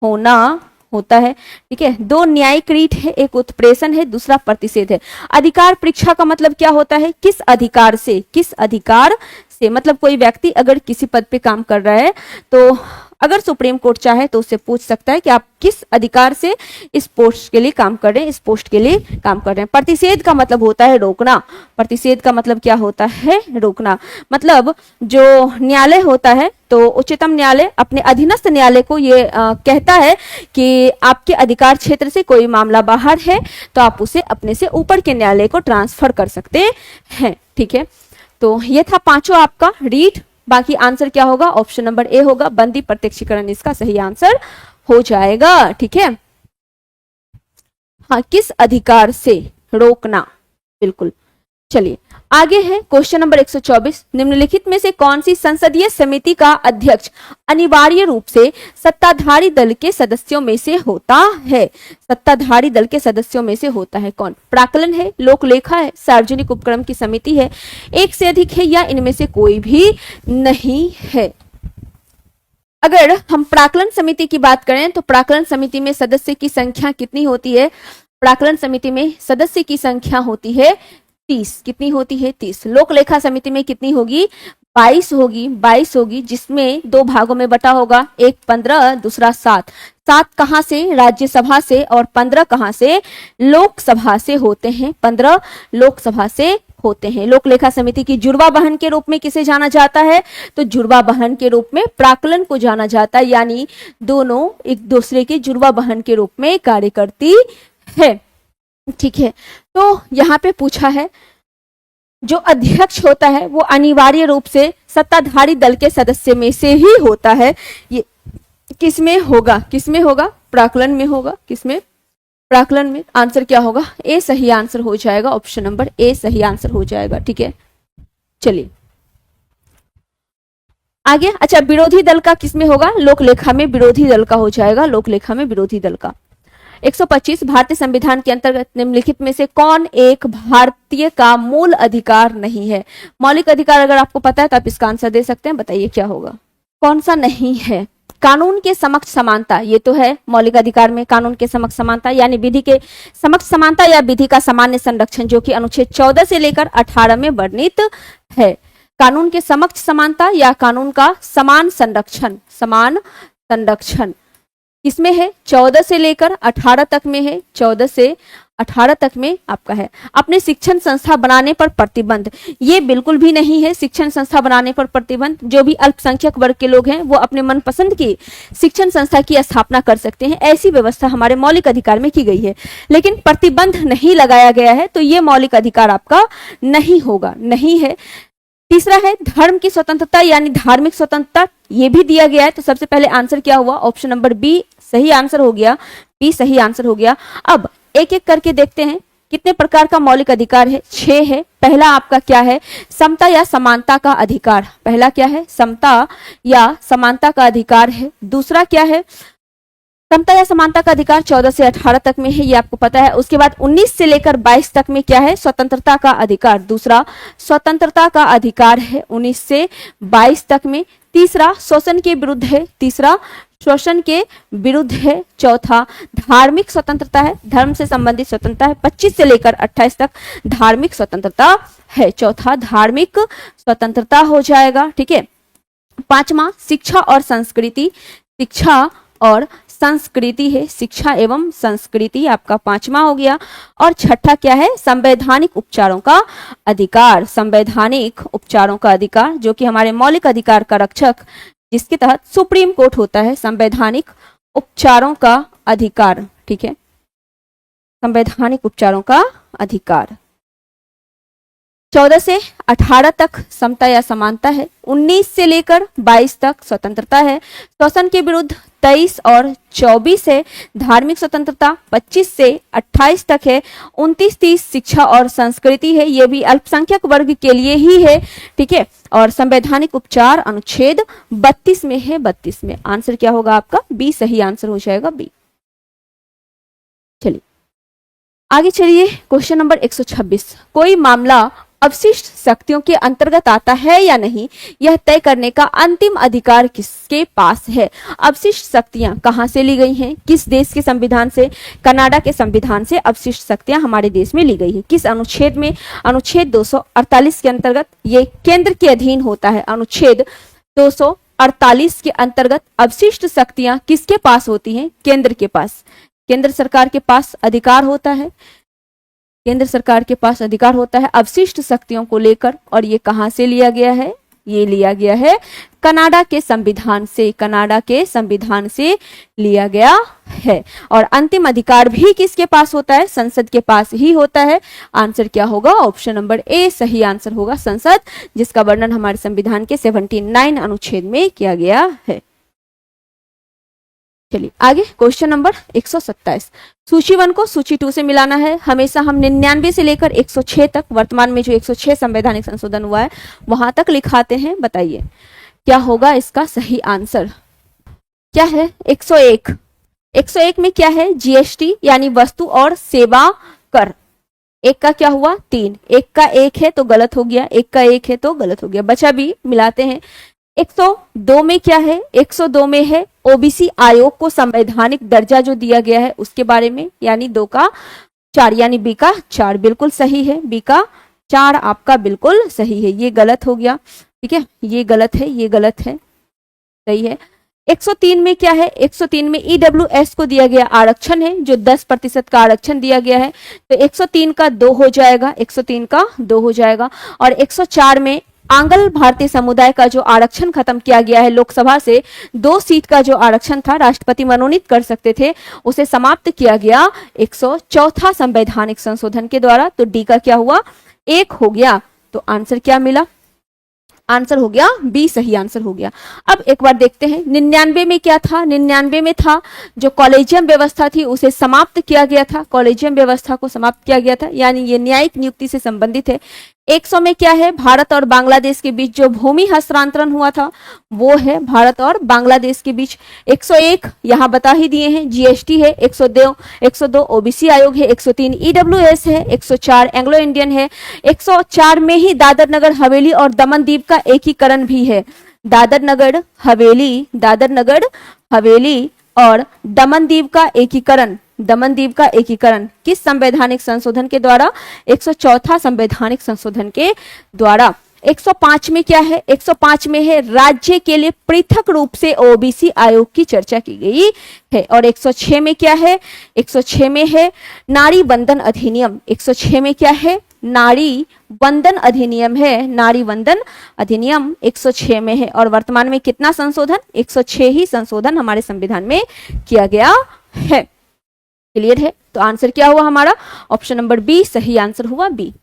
होना होता है। ठीक है, दो न्यायिक रीट है, एक उत्प्रेषण है, दूसरा प्रतिषेध है। अधिकार परीक्षा का मतलब क्या होता है, किस अधिकार से, किस अधिकार से, मतलब कोई व्यक्ति अगर किसी पद पे काम कर रहा है तो अगर सुप्रीम कोर्ट चाहे तो उससे पूछ सकता है कि आप किस अधिकार से इस पोस्ट के लिए काम कर रहे हैं, इस पोस्ट के लिए काम कर रहे हैं। प्रतिषेध का मतलब होता है रोकना, प्रतिषेध का मतलब क्या होता है, रोकना। मतलब जो न्यायालय होता है तो उच्चतम न्यायालय अपने अधीनस्थ न्यायालय को ये कहता है कि आपके अधिकार क्षेत्र से कोई मामला बाहर है तो आप उसे अपने से ऊपर के न्यायालय को ट्रांसफर कर सकते हैं। ठीक है, तो ये था पांचों आपका रीट। बाकी आंसर क्या होगा, ऑप्शन नंबर ए होगा, बंदी प्रत्यक्षीकरण इसका सही आंसर हो जाएगा। ठीक है, हाँ, किस अधिकार से रोकना, बिल्कुल। चलिए आगे है क्वेश्चन नंबर 124। निम्नलिखित में से कौन सी संसदीय समिति का अध्यक्ष अनिवार्य रूप से सत्ताधारी दल के सदस्यों में से होता है, सत्ताधारी दल के सदस्यों में से होता है कौन, प्राक्कलन है, लोक लेखा है, सार्वजनिक उपक्रम की समिति है, एक से अधिक है या इनमें से कोई भी नहीं है। अगर हम प्राक्कलन समिति की बात करें तो प्राक्कलन समिति में सदस्य की संख्या कितनी होती है, प्राक्कलन समिति में सदस्य की संख्या होती है 30। कितनी होती है, 30। लोक लेखा समिति में कितनी होगी, 22 होगी, 22 होगी, जिसमें दो भागों में बटा होगा, एक 15 दूसरा 7। 7 कहां से, राज्यसभा से, और 15 कहां से, लोकसभा से होते हैं, 15 लोकसभा से होते हैं। लोक लेखा समिति की जुड़वा बहन के रूप में किसे जाना जाता है, तो जुड़वा बहन के रूप में प्राक्कलन को जाना जाता है, यानी दोनों एक दूसरे के जुड़वा बहन के रूप में कार्य करती है। ठीक है, तो यहाँ पे पूछा है जो अध्यक्ष होता है वो अनिवार्य रूप से सत्ताधारी दल के सदस्य में से ही होता है। ये किसमें होगा, किसमें होगा, प्राक्कलन में होगा, किसमें, प्राक्कलन में। आंसर क्या होगा, ए सही आंसर हो जाएगा, ऑप्शन नंबर ए सही आंसर हो जाएगा। ठीक है, चलिए आगे। अच्छा, विरोधी दल का किसमें होगा, लोक लेखा में विरोधी दल का हो जाएगा, लोक लेखा में विरोधी दल का। 125 भारतीय संविधान के अंतर्गत निम्नलिखित में से कौन एक भारतीय का मूल अधिकार नहीं है। मौलिक अधिकार अगर आपको पता है तो आप इसका आंसर दे सकते हैं, बताइए क्या होगा, कौन सा नहीं है। कानून के समक्ष समानता, ये तो है मौलिक अधिकार में, कानून के समक्ष समानता यानी विधि के समक्ष समानता या विधि का सामान्य संरक्षण, जो कि अनुच्छेद 14 से लेकर 18 में वर्णित है। कानून के समक्ष समानता या कानून का समान संरक्षण, समान संरक्षण किसमें है, 14 से लेकर 18 तक में है, 14 से 18 तक में आपका है। अपने शिक्षण संस्था बनाने पर प्रतिबंध, ये बिल्कुल भी नहीं है शिक्षण संस्था बनाने पर प्रतिबंध। जो भी अल्पसंख्यक वर्ग के लोग हैं वो अपने मनपसंद की शिक्षण संस्था की स्थापना कर सकते हैं, ऐसी व्यवस्था हमारे मौलिक अधिकार में की गई है, लेकिन प्रतिबंध नहीं लगाया गया है, तो ये मौलिक अधिकार आपका नहीं होगा, नहीं है। तीसरा है धर्म की स्वतंत्रता यानी धार्मिक स्वतंत्रता, ये भी दिया गया है। तो सबसे पहले आंसर क्या हुआ, ऑप्शन नंबर बी सही आंसर हो गया, बी सही आंसर हो गया। अब एक एक करके देखते हैं कितने प्रकार का मौलिक अधिकार है, 6 है। पहला आपका क्या है, समता या समानता का अधिकार, पहला क्या है, समता या समानता का अधिकार है। दूसरा क्या है, समता या समानता का अधिकार 14 से 18 तक में है, ये आपको पता है। उसके बाद 19 से लेकर 22 तक में क्या है, स्वतंत्रता का अधिकार, दूसरा स्वतंत्रता का अधिकार है 19 से 22 तक में। तीसरा शोषण के विरुद्ध है, तीसरा शोषण के विरुद्ध है। चौथा धार्मिक स्वतंत्रता है, धर्म से संबंधित स्वतंत्रता है, 25 से लेकर 28 तक धार्मिक स्वतंत्रता है, चौथा धार्मिक स्वतंत्रता हो जाएगा, ठीक है। पांचवा शिक्षा और संस्कृति, शिक्षा और संस्कृति है, शिक्षा एवं संस्कृति आपका पांचवा हो गया। और छठा क्या है, संवैधानिक उपचारों का अधिकार, संवैधानिक उपचारों का अधिकार, जो कि हमारे मौलिक अधिकार का रक्षक, जिसके तहत सुप्रीम कोर्ट होता है, संवैधानिक उपचारों का अधिकार, ठीक है, संवैधानिक उपचारों का अधिकार। 14 से 18 तक समता या समानता है, 19 से लेकर 22 तक स्वतंत्रता है, शोषण के विरुद्ध 23 और 24 है, धार्मिक स्वतंत्रता 25 से 28 तक है, 29-30 शिक्षा और संस्कृति है, ये भी अल्पसंख्यक वर्ग के लिए ही है, ठीक है। और संवैधानिक उपचार अनुच्छेद 32 में है, 32 में। आंसर क्या होगा आपका, बी सही आंसर हो जाएगा, बी। चलिए आगे चलिए, क्वेश्चन नंबर 126। कोई मामला अवशिष्ट शक्तियों के अंतर्गत आता है या नहीं, यह तय करने का अंतिम अधिकार किसके पास है। अवशिष्ट शक्तियां कहां से ली गई हैं, किस देश के संविधान से, कनाडा के संविधान से अवशिष्ट शक्तियां हमारे देश में ली गई है। किस अनुच्छेद में, अनुच्छेद 248 के अंतर्गत ये केंद्र के अधीन होता है। अनुच्छेद 248 के अंतर्गत अवशिष्ट शक्तियां किसके पास होती हैं, केंद्र के पास, केंद्र सरकार के पास अधिकार होता है, केंद्र सरकार के पास अधिकार होता है अवशिष्ट शक्तियों को लेकर। और ये कहां से लिया गया है, ये लिया गया है कनाडा के संविधान से, कनाडा के संविधान से लिया गया है। और अंतिम अधिकार भी किसके पास होता है, संसद के पास ही होता है। आंसर क्या होगा, ऑप्शन नंबर ए सही आंसर होगा, संसद, जिसका वर्णन हमारे संविधान के 79 अनुच्छेद में किया गया है। चलिए आगे, क्वेश्चन नंबर 127। सूची 1 को सूची 2 से मिलाना है। हमेशा हम 99 से लेकर 106 तक, वर्तमान में जो 106 संवैधानिक संशोधन हुआ है वहां तक लिखाते हैं। बताइए क्या होगा इसका सही आंसर, क्या है। 101, 101 में क्या है, जीएसटी यानी वस्तु और सेवा कर। एक का क्या हुआ, 3, एक का 1 है तो गलत हो गया, एक का 1 है तो गलत हो गया, बचा भी, मिलाते हैं। 102 में क्या है, 102 में है ओबीसी आयोग को संवैधानिक दर्जा जो दिया गया है उसके बारे में, यानी 2 का 4 यानी बी का 4 बिल्कुल सही है, बी का 4 आपका बिल्कुल सही है, ये गलत हो गया, ठीक है, ये गलत है, ये गलत है, सही है। 103 में क्या है, 103 में ईडब्ल्यूएस को दिया गया आरक्षण है, जो 10% का आरक्षण दिया गया है, तो 103 का 2 हो जाएगा, 103 का 2 हो जाएगा। और 104 में आंग्ल भारतीय समुदाय का जो आरक्षण खत्म किया गया है लोकसभा से, 2 सीट का जो आरक्षण था राष्ट्रपति मनोनीत कर सकते थे, उसे समाप्त किया गया 104 संवैधानिक संशोधन के द्वारा। तो डी का क्या हुआ, 1 हो गया। तो आंसर क्या मिला, आंसर हो गया बी सही आंसर हो गया। अब एक बार देखते हैं 99 में क्या था, 99 में था जो कॉलेजियम व्यवस्था थी उसे समाप्त किया गया था, कॉलेजियम व्यवस्था को समाप्त किया गया था, यानी ये न्यायिक नियुक्ति से संबंधित है। 100 में क्या है, भारत और बांग्लादेश के बीच जो भूमि हस्तांतरण हुआ था वो है भारत और बांग्लादेश के बीच। 101 यहाँ बता ही दिए हैं, जीएसटी है। 102 ओबीसी आयोग है। 103 ईडब्ल्यूएस है। 104 एंग्लो इंडियन है। 104 में ही दादर नगर हवेली और दमन दीव का एकीकरण भी है। दादर नगर हवेली और दमन दीव का एकीकरण किस संवैधानिक संशोधन के द्वारा, 104 संवैधानिक संशोधन के द्वारा। 105 में क्या है? 105 में है राज्य के लिए पृथक रूप से ओबीसी आयोग की चर्चा की गई है। और 106 में क्या है? 106 में है नारी बंधन अधिनियम। 106 में क्या है? नारी वंदन अधिनियम है। नारी वंदन अधिनियम 106 में है। और वर्तमान में कितना संशोधन? 106 ही संशोधन हमारे संविधान में किया गया है। क्लियर है? तो आंसर क्या हुआ हमारा? ऑप्शन नंबर बी सही आंसर हुआ, बी।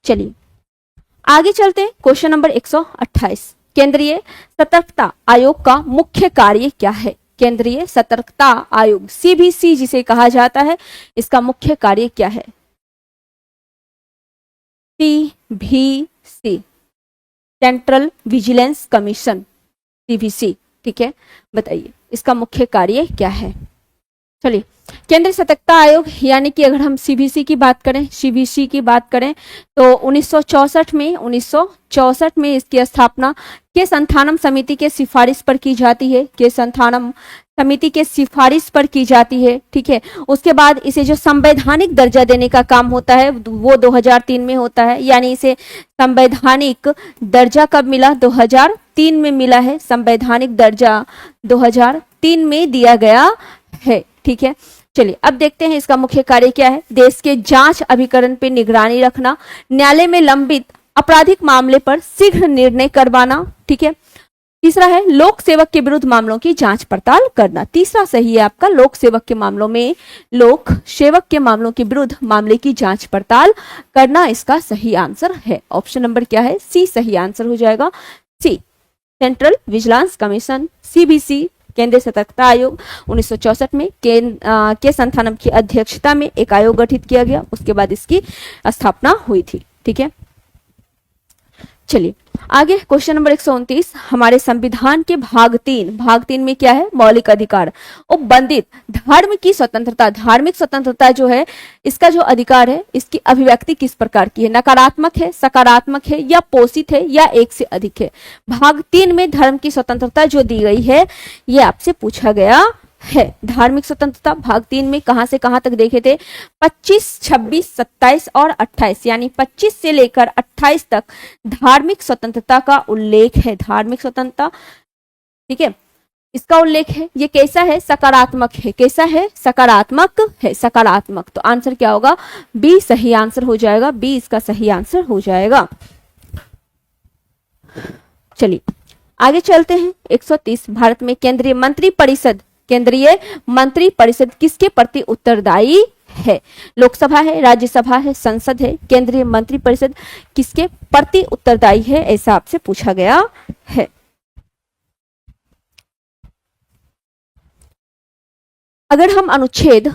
चलिए आगे चलते हैं। क्वेश्चन नंबर 128, केंद्रीय सतर्कता आयोग का मुख्य कार्य क्या है? केंद्रीय सतर्कता आयोग सीबीसी जिसे कहा जाता है, इसका मुख्य कार्य क्या है? CBC, central vigilance commission, CBC. ठीक है, बताइए इसका मुख्य कार्य क्या है? चलिए, केंद्रीय सतर्कता आयोग यानी कि अगर हम सीबीसी की बात करें, सीबीसी की बात करें तो 1964 में इसकी स्थापना के संथानम समिति के सिफारिश पर की जाती है। के संथानम समिति के सिफारिश पर की जाती है। ठीक है, उसके बाद इसे जो संवैधानिक दर्जा देने का काम होता है वो 2003 में होता है। यानी इसे संवैधानिक दर्जा कब मिला? 2003 में मिला है। संवैधानिक दर्जा 2003 में दिया गया है। ठीक है, चलिए अब देखते हैं इसका मुख्य कार्य क्या है। देश के जांच अभिकरण पे निगरानी रखना, न्यायालय में लंबित आपराधिक मामले पर शीघ्र निर्णय करवाना। ठीक है, तीसरा है लोक सेवक के विरुद्ध मामलों की जांच पड़ताल करना। तीसरा सही है आपका, लोक सेवक के मामलों में, लोक सेवक के मामलों के विरुद्ध मामले की जांच पड़ताल करना इसका सही आंसर है। ऑप्शन नंबर क्या है? सी सही आंसर हो जाएगा, सी। सेंट्रल विजिलेंस कमीशन सीबीसी, केंद्रीय सतर्कता आयोग 1964 में के संथानम की अध्यक्षता में एक आयोग गठित किया गया। उसके बाद इसकी स्थापना हुई थी। ठीक है, चलिए आगे क्वेश्चन नंबर 129, हमारे संविधान के भाग 3 में क्या है? मौलिक अधिकार उपबंधित धर्म की स्वतंत्रता। धार्मिक स्वतंत्रता जो है, इसका जो अधिकार है, इसकी अभिव्यक्ति किस प्रकार की है? नकारात्मक है, सकारात्मक है, या पोषित है, या एक से अधिक है? भाग 3 में धर्म की स्वतंत्रता जो दी गई है ये आपसे पूछा गया है। धार्मिक स्वतंत्रता भाग 3 में कहां से कहां तक देखे थे? 25, 26, 27 और 28, यानी 25 से लेकर 28 तक धार्मिक स्वतंत्रता का उल्लेख है। धार्मिक स्वतंत्रता, ठीक है, इसका उल्लेख है। ये कैसा है? सकारात्मक है। कैसा है? सकारात्मक है, सकारात्मक। तो आंसर क्या होगा? बी सही आंसर हो जाएगा, बी इसका सही आंसर हो जाएगा। चलिए आगे चलते हैं। 130, भारत में केंद्रीय मंत्रिपरिषद किसके प्रति उत्तरदायी है? लोकसभा है, राज्यसभा है, संसद है? केंद्रीय मंत्रिपरिषद किसके प्रति उत्तरदायी है, ऐसा आपसे पूछा गया है। अगर हम अनुच्छेद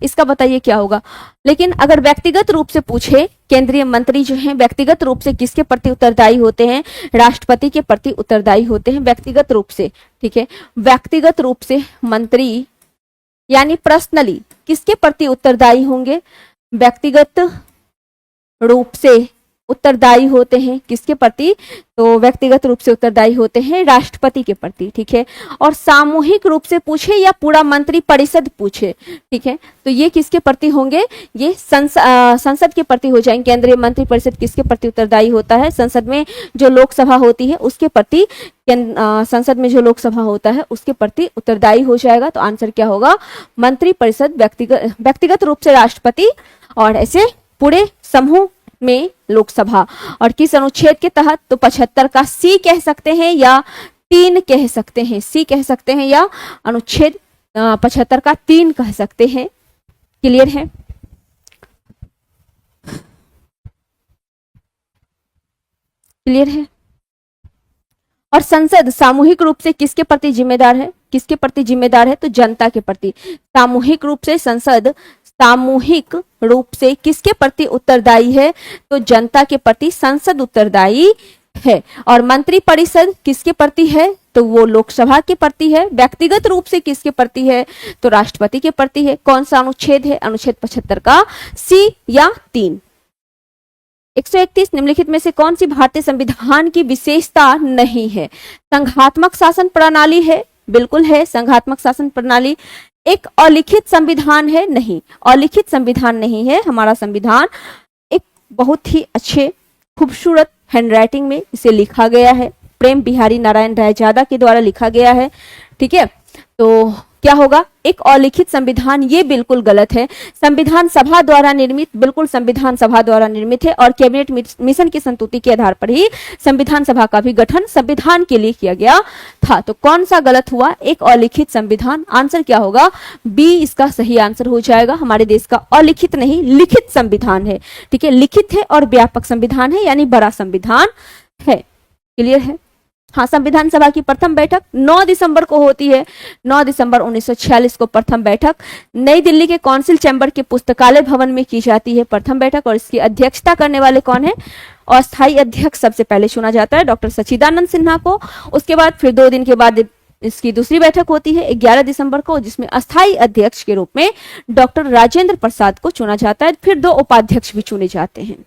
इसका बताइए क्या होगा। लेकिन अगर व्यक्तिगत रूप से पूछे, केंद्रीय मंत्री जो हैं व्यक्तिगत रूप से किसके प्रति उत्तरदायी होते हैं? राष्ट्रपति के प्रति उत्तरदायी होते हैं व्यक्तिगत रूप से। ठीक है, व्यक्तिगत रूप से मंत्री यानी पर्सनली किसके प्रति उत्तरदायी होंगे? व्यक्तिगत रूप से उत्तरदायी होते हैं किसके प्रति? तो व्यक्तिगत रूप से उत्तरदायी होते हैं राष्ट्रपति के प्रति। ठीक है, और सामूहिक रूप से पूछे या पूरा मंत्री परिषद पूछे, ठीक है, तो ये किसके प्रति होंगे? ये संसद के प्रति हो जाएंगे। केंद्रीय मंत्री परिषद किसके प्रति उत्तरदायी होता है? संसद में जो लोकसभा होती है उसके प्रति, संसद में जो लोकसभा होता है उसके प्रति उत्तरदायी हो जाएगा। तो आंसर क्या होगा? मंत्री परिषद व्यक्तिगत रूप से राष्ट्रपति, और ऐसे पूरे समूह में लोकसभा। और किस अनुच्छेद के तहत? तो 75 का सी कह सकते हैं या 3 कह सकते हैं, सी कह सकते हैं या अनुच्छेद 75 का 3 कह सकते हैं। क्लियर है? क्लियर है? और संसद सामूहिक रूप से किसके प्रति जिम्मेदार है? किसके प्रति जिम्मेदार है? तो जनता के प्रति। सामूहिक रूप से संसद सामूहिक रूप से किसके प्रति उत्तरदायी है? तो जनता के प्रति संसद उत्तरदायी है। और मंत्री परिषद किसके प्रति है? तो वो लोकसभा के प्रति है। व्यक्तिगत रूप से किसके प्रति है? तो राष्ट्रपति के प्रति है। कौन सा अनुच्छेद है? अनुच्छेद 75 का सी या 3। 131, निम्नलिखित में से कौन सी भारतीय संविधान की विशेषता नहीं है? संघात्मक शासन प्रणाली है, बिल्कुल है संघात्मक शासन प्रणाली। एक अलिखित संविधान है, नहीं, अलिखित संविधान नहीं है हमारा संविधान। एक बहुत ही अच्छे खूबसूरत हैंडराइटिंग में इसे लिखा गया है, प्रेम बिहारी नारायण रायजादा के द्वारा लिखा गया है। ठीक है, तो क्या होगा, एक अलिखित संविधान, ये बिल्कुल गलत है। संविधान सभा द्वारा निर्मित, बिल्कुल संविधान सभा द्वारा निर्मित है और कैबिनेट मिशन की संस्तुति के आधार पर ही संविधान सभा का भी गठन संविधान के लिए किया गया था। तो कौन सा गलत हुआ, एक अलिखित संविधान। आंसर क्या होगा, बी इसका सही आंसर हो जाएगा। हमारे देश का अलिखित नहीं लिखित संविधान है। ठीक है, लिखित है और व्यापक संविधान है, यानी बड़ा संविधान है। क्लियर है। हाँ, संविधान सभा की प्रथम बैठक 9 दिसंबर को होती है। 9 दिसंबर 1946 को प्रथम बैठक नई दिल्ली के काउंसिल चैम्बर के पुस्तकालय भवन में की जाती है प्रथम बैठक। और इसकी अध्यक्षता करने वाले कौन है, अस्थायी अध्यक्ष सबसे पहले चुना जाता है डॉक्टर सच्चिदानंद सिन्हा को। उसके बाद फिर 2 दिन के बाद इसकी दूसरी बैठक होती है 11 दिसंबर को, जिसमें अस्थायी अध्यक्ष के रूप में डॉक्टर राजेंद्र प्रसाद को चुना जाता है। फिर 2 उपाध्यक्ष भी चुने जाते हैं।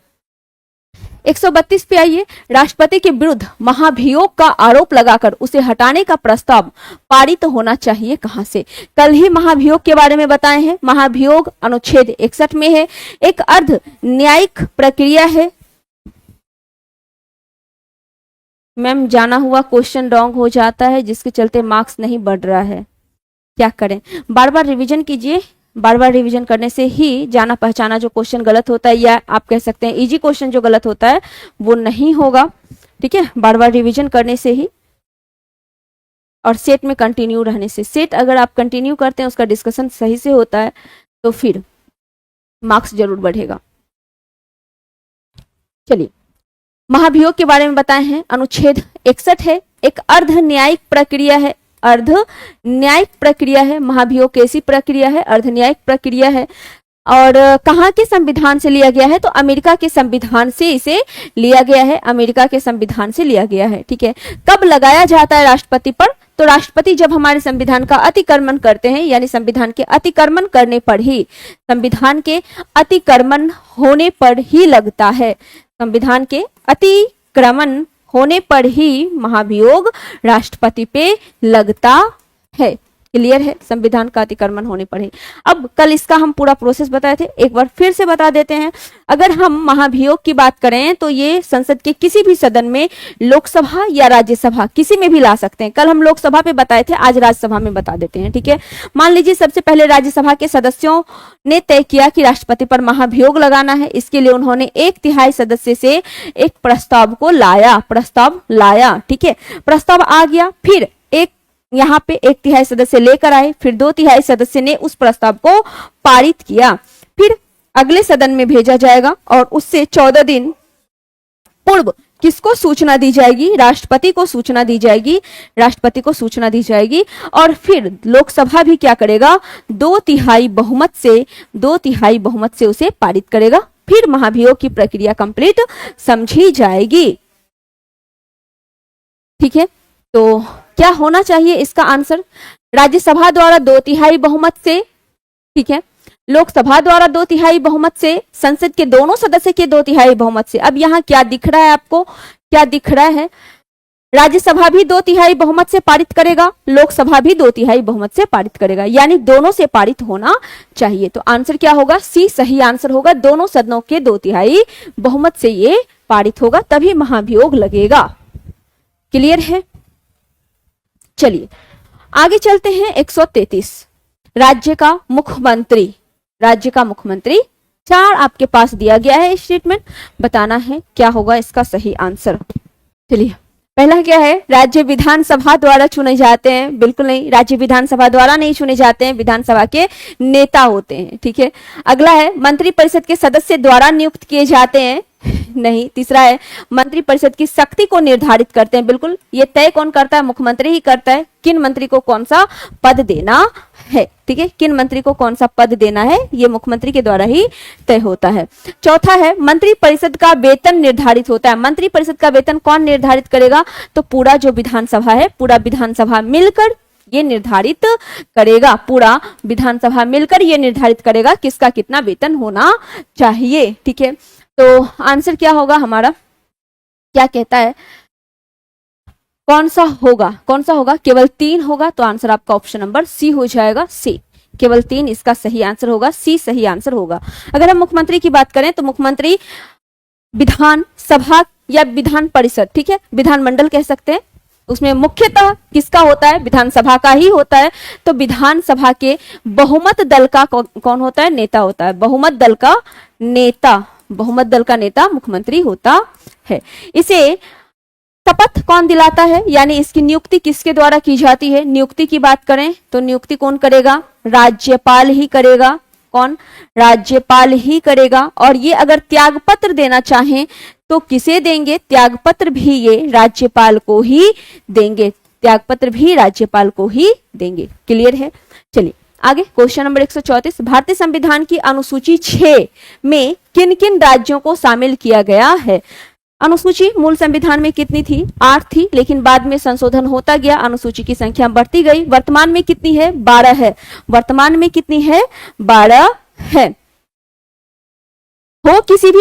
132 पे आइए, राष्ट्रपति के विरुद्ध महाभियोग का आरोप लगाकर उसे हटाने का प्रस्ताव पारित होना चाहिए कहां से। कल ही महाभियोग के बारे में बताए हैं। महाभियोग अनुच्छेद 61 में है, एक अर्ध न्यायिक प्रक्रिया है। मैम, जाना हुआ क्वेश्चन रॉन्ग हो जाता है, जिसके चलते मार्क्स नहीं बढ़ रहा है, क्या करें। बार बार रिवीजन कीजिए, बार बार रिवीजन करने से ही जाना पहचाना जो क्वेश्चन गलत होता है, या आप कह सकते हैं इजी क्वेश्चन जो गलत होता है वो नहीं होगा। ठीक है, बार बार रिवीजन करने से ही और सेट में कंटिन्यू रहने से। सेट अगर आप कंटिन्यू करते हैं, उसका डिस्कशन सही से होता है, तो फिर मार्क्स जरूर बढ़ेगा। चलिए, महाभियोग के बारे में बताए हैं, अनुच्छेद 61 है, एक अर्ध न्यायिक प्रक्रिया है। अर्ध न्यायिक प्रक्रिया है महाभियोग। कैसी प्रक्रिया है, अर्ध न्यायिक प्रक्रिया है। और कहाँ के संविधान से लिया गया है, तो अमेरिका के संविधान से इसे लिया गया है, अमेरिका के संविधान से लिया गया है। ठीक है, कब लगाया जाता है राष्ट्रपति पर, तो राष्ट्रपति जब हमारे संविधान का अतिक्रमण करते हैं, यानी संविधान के अतिक्रमण करने पर ही, संविधान के अतिक्रमण होने पर ही लगता है। संविधान के अतिक्रमण होने पर ही महाभियोग राष्ट्रपति पे लगता है। क्लियर है, संविधान का अतिक्रमण होने पर ही। अब कल इसका हम पूरा प्रोसेस बताए थे, एक बार फिर से बता देते हैं। अगर हम महाभियोग की बात करें तो ये संसद के किसी भी सदन में, लोकसभा या राज्यसभा किसी में भी ला सकते हैं। कल हम लोकसभा पे बताए थे, आज राज्यसभा में बता देते हैं। ठीक है, मान लीजिए सबसे पहले राज्यसभा के सदस्यों ने तय किया कि राष्ट्रपति पर महाभियोग लगाना है। इसके लिए उन्होंने 1/3 सदस्य से एक प्रस्ताव को लाया, प्रस्ताव लाया। ठीक है, प्रस्ताव आ गया, फिर यहाँ पे 1/3 सदस्य लेकर आए, फिर 2/3 सदस्य ने उस प्रस्ताव को पारित किया, फिर अगले सदन में भेजा जाएगा और उससे 14 दिन पूर्व किसको सूचना दी जाएगी, राष्ट्रपति को सूचना दी जाएगी, राष्ट्रपति को सूचना दी जाएगी। और फिर लोकसभा भी क्या करेगा, 2/3 बहुमत से उसे पारित करेगा। फिर महाभियोग की प्रक्रिया कंप्लीट समझी जाएगी। ठीक है, तो क्या होना चाहिए इसका आंसर, राज्यसभा द्वारा 2/3 बहुमत से, ठीक है, लोकसभा द्वारा 2/3 बहुमत से, संसद के दोनों सदस्य के 2/3 बहुमत से। अब यहाँ क्या दिख रहा है आपको, क्या दिख रहा है, राज्यसभा भी 2/3 बहुमत से पारित करेगा, लोकसभा भी 2/3 बहुमत से पारित करेगा, यानी दोनों से पारित होना चाहिए। तो आंसर क्या होगा, सी सही आंसर होगा। दोनों सदनों के 2/3 बहुमत से ये पारित होगा, तभी महाभियोग लगेगा। क्लियर है। चलिए आगे चलते हैं। 133 राज्य का मुख्यमंत्री, राज्य का मुख्यमंत्री 4 आपके पास दिया गया है स्टेटमेंट, बताना है क्या होगा इसका सही आंसर। चलिए पहला क्या है, राज्य विधानसभा द्वारा चुने जाते हैं, बिल्कुल नहीं, राज्य विधानसभा द्वारा नहीं चुने जाते हैं, विधानसभा के नेता होते हैं। ठीक है, अगला है मंत्रिपरिषद के सदस्य द्वारा नियुक्त किए जाते हैं, नहीं। तीसरा है मंत्रिपरिषद की शक्ति को निर्धारित करते हैं, बिल्कुल ये तय कौन करता है, मुख्यमंत्री ही करता है, किन मंत्री को कौन सा पद देना है। ठीक है, किन मंत्री को कौन सा पद देना है ये मुख्यमंत्री के द्वारा ही तय होता है। चौथा है मंत्रिपरिषद का वेतन निर्धारित होता है। मंत्रिपरिषद का वेतन कौन निर्धारित करेगा, तो पूरा जो विधानसभा है, पूरा विधानसभा मिलकर ये निर्धारित करेगा, पूरा विधानसभा मिलकर ये निर्धारित करेगा किसका कितना वेतन होना चाहिए। ठीक है, तो आंसर क्या होगा हमारा, क्या कहता है, कौन सा होगा, कौन सा होगा, केवल 3 होगा, तो आंसर आपका ऑप्शन नंबर सी हो जाएगा। सी, केवल 3 इसका सही आंसर होगा, सी सही आंसर होगा। अगर हम मुख्यमंत्री की बात करें तो मुख्यमंत्री विधान सभा या विधान परिषद, ठीक है, विधानमंडल कह सकते हैं, उसमें मुख्यतः किसका होता है, विधानसभा का ही होता है। तो विधानसभा के बहुमत दल का कौन होता है, नेता होता है। बहुमत दल का नेता मुख्यमंत्री होता है। इसे शपथ कौन दिलाता है, यानी इसकी नियुक्ति किसके द्वारा की जाती है। नियुक्ति की बात करें तो नियुक्ति कौन करेगा, राज्यपाल ही करेगा। कौन, राज्यपाल ही करेगा। और ये अगर त्यागपत्र देना चाहें तो किसे देंगे, त्यागपत्र भी ये राज्यपाल को ही देंगे, त्यागपत्र भी राज्यपाल को ही देंगे। क्लियर है। चलिए आगे क्वेश्चन नंबर 134, भारतीय संविधान की अनुसूची 6 में किन किन राज्यों को शामिल किया गया है। अनुसूची मूल संविधान में कितनी थी, 8 थी, लेकिन बाद में संशोधन होता गया, अनुसूची की संख्या बढ़ती गई। वर्तमान में कितनी है, 12 है। वर्तमान में कितनी है, 12 है। हो किसी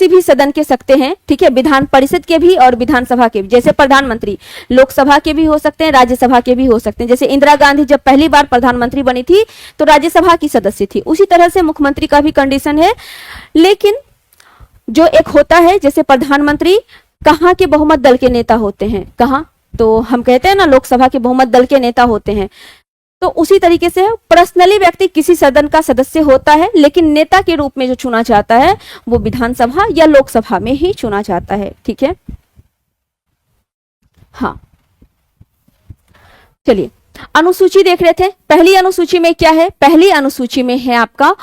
भी सदन के सकते हैं, ठीक है, विधान परिषद के भी और विधानसभा के भी। जैसे प्रधानमंत्री लोकसभा के भी हो सकते हैं, राज्यसभा के भी हो सकते हैं। जैसे इंदिरा गांधी जब पहली बार प्रधानमंत्री बनी थी तो राज्यसभा की सदस्य थी, उसी तरह से मुख्यमंत्री का भी कंडीशन है। लेकिन जो एक होता है, जैसे प्रधानमंत्री कहाँ के बहुमत दल के नेता होते हैं, कहाँ, तो हम कहते हैं ना लोकसभा के बहुमत दल के नेता होते हैं। तो उसी तरीके से पर्सनली व्यक्ति किसी सदन का सदस्य होता है, लेकिन नेता के रूप में जो चुना जाता है वो विधानसभा या लोकसभा में ही चुना जाता है। ठीक है, हाँ चलिए अनुसूची देख रहे थे। पहली अनुसूची में क्या है, पहली अनुसूची में है आपका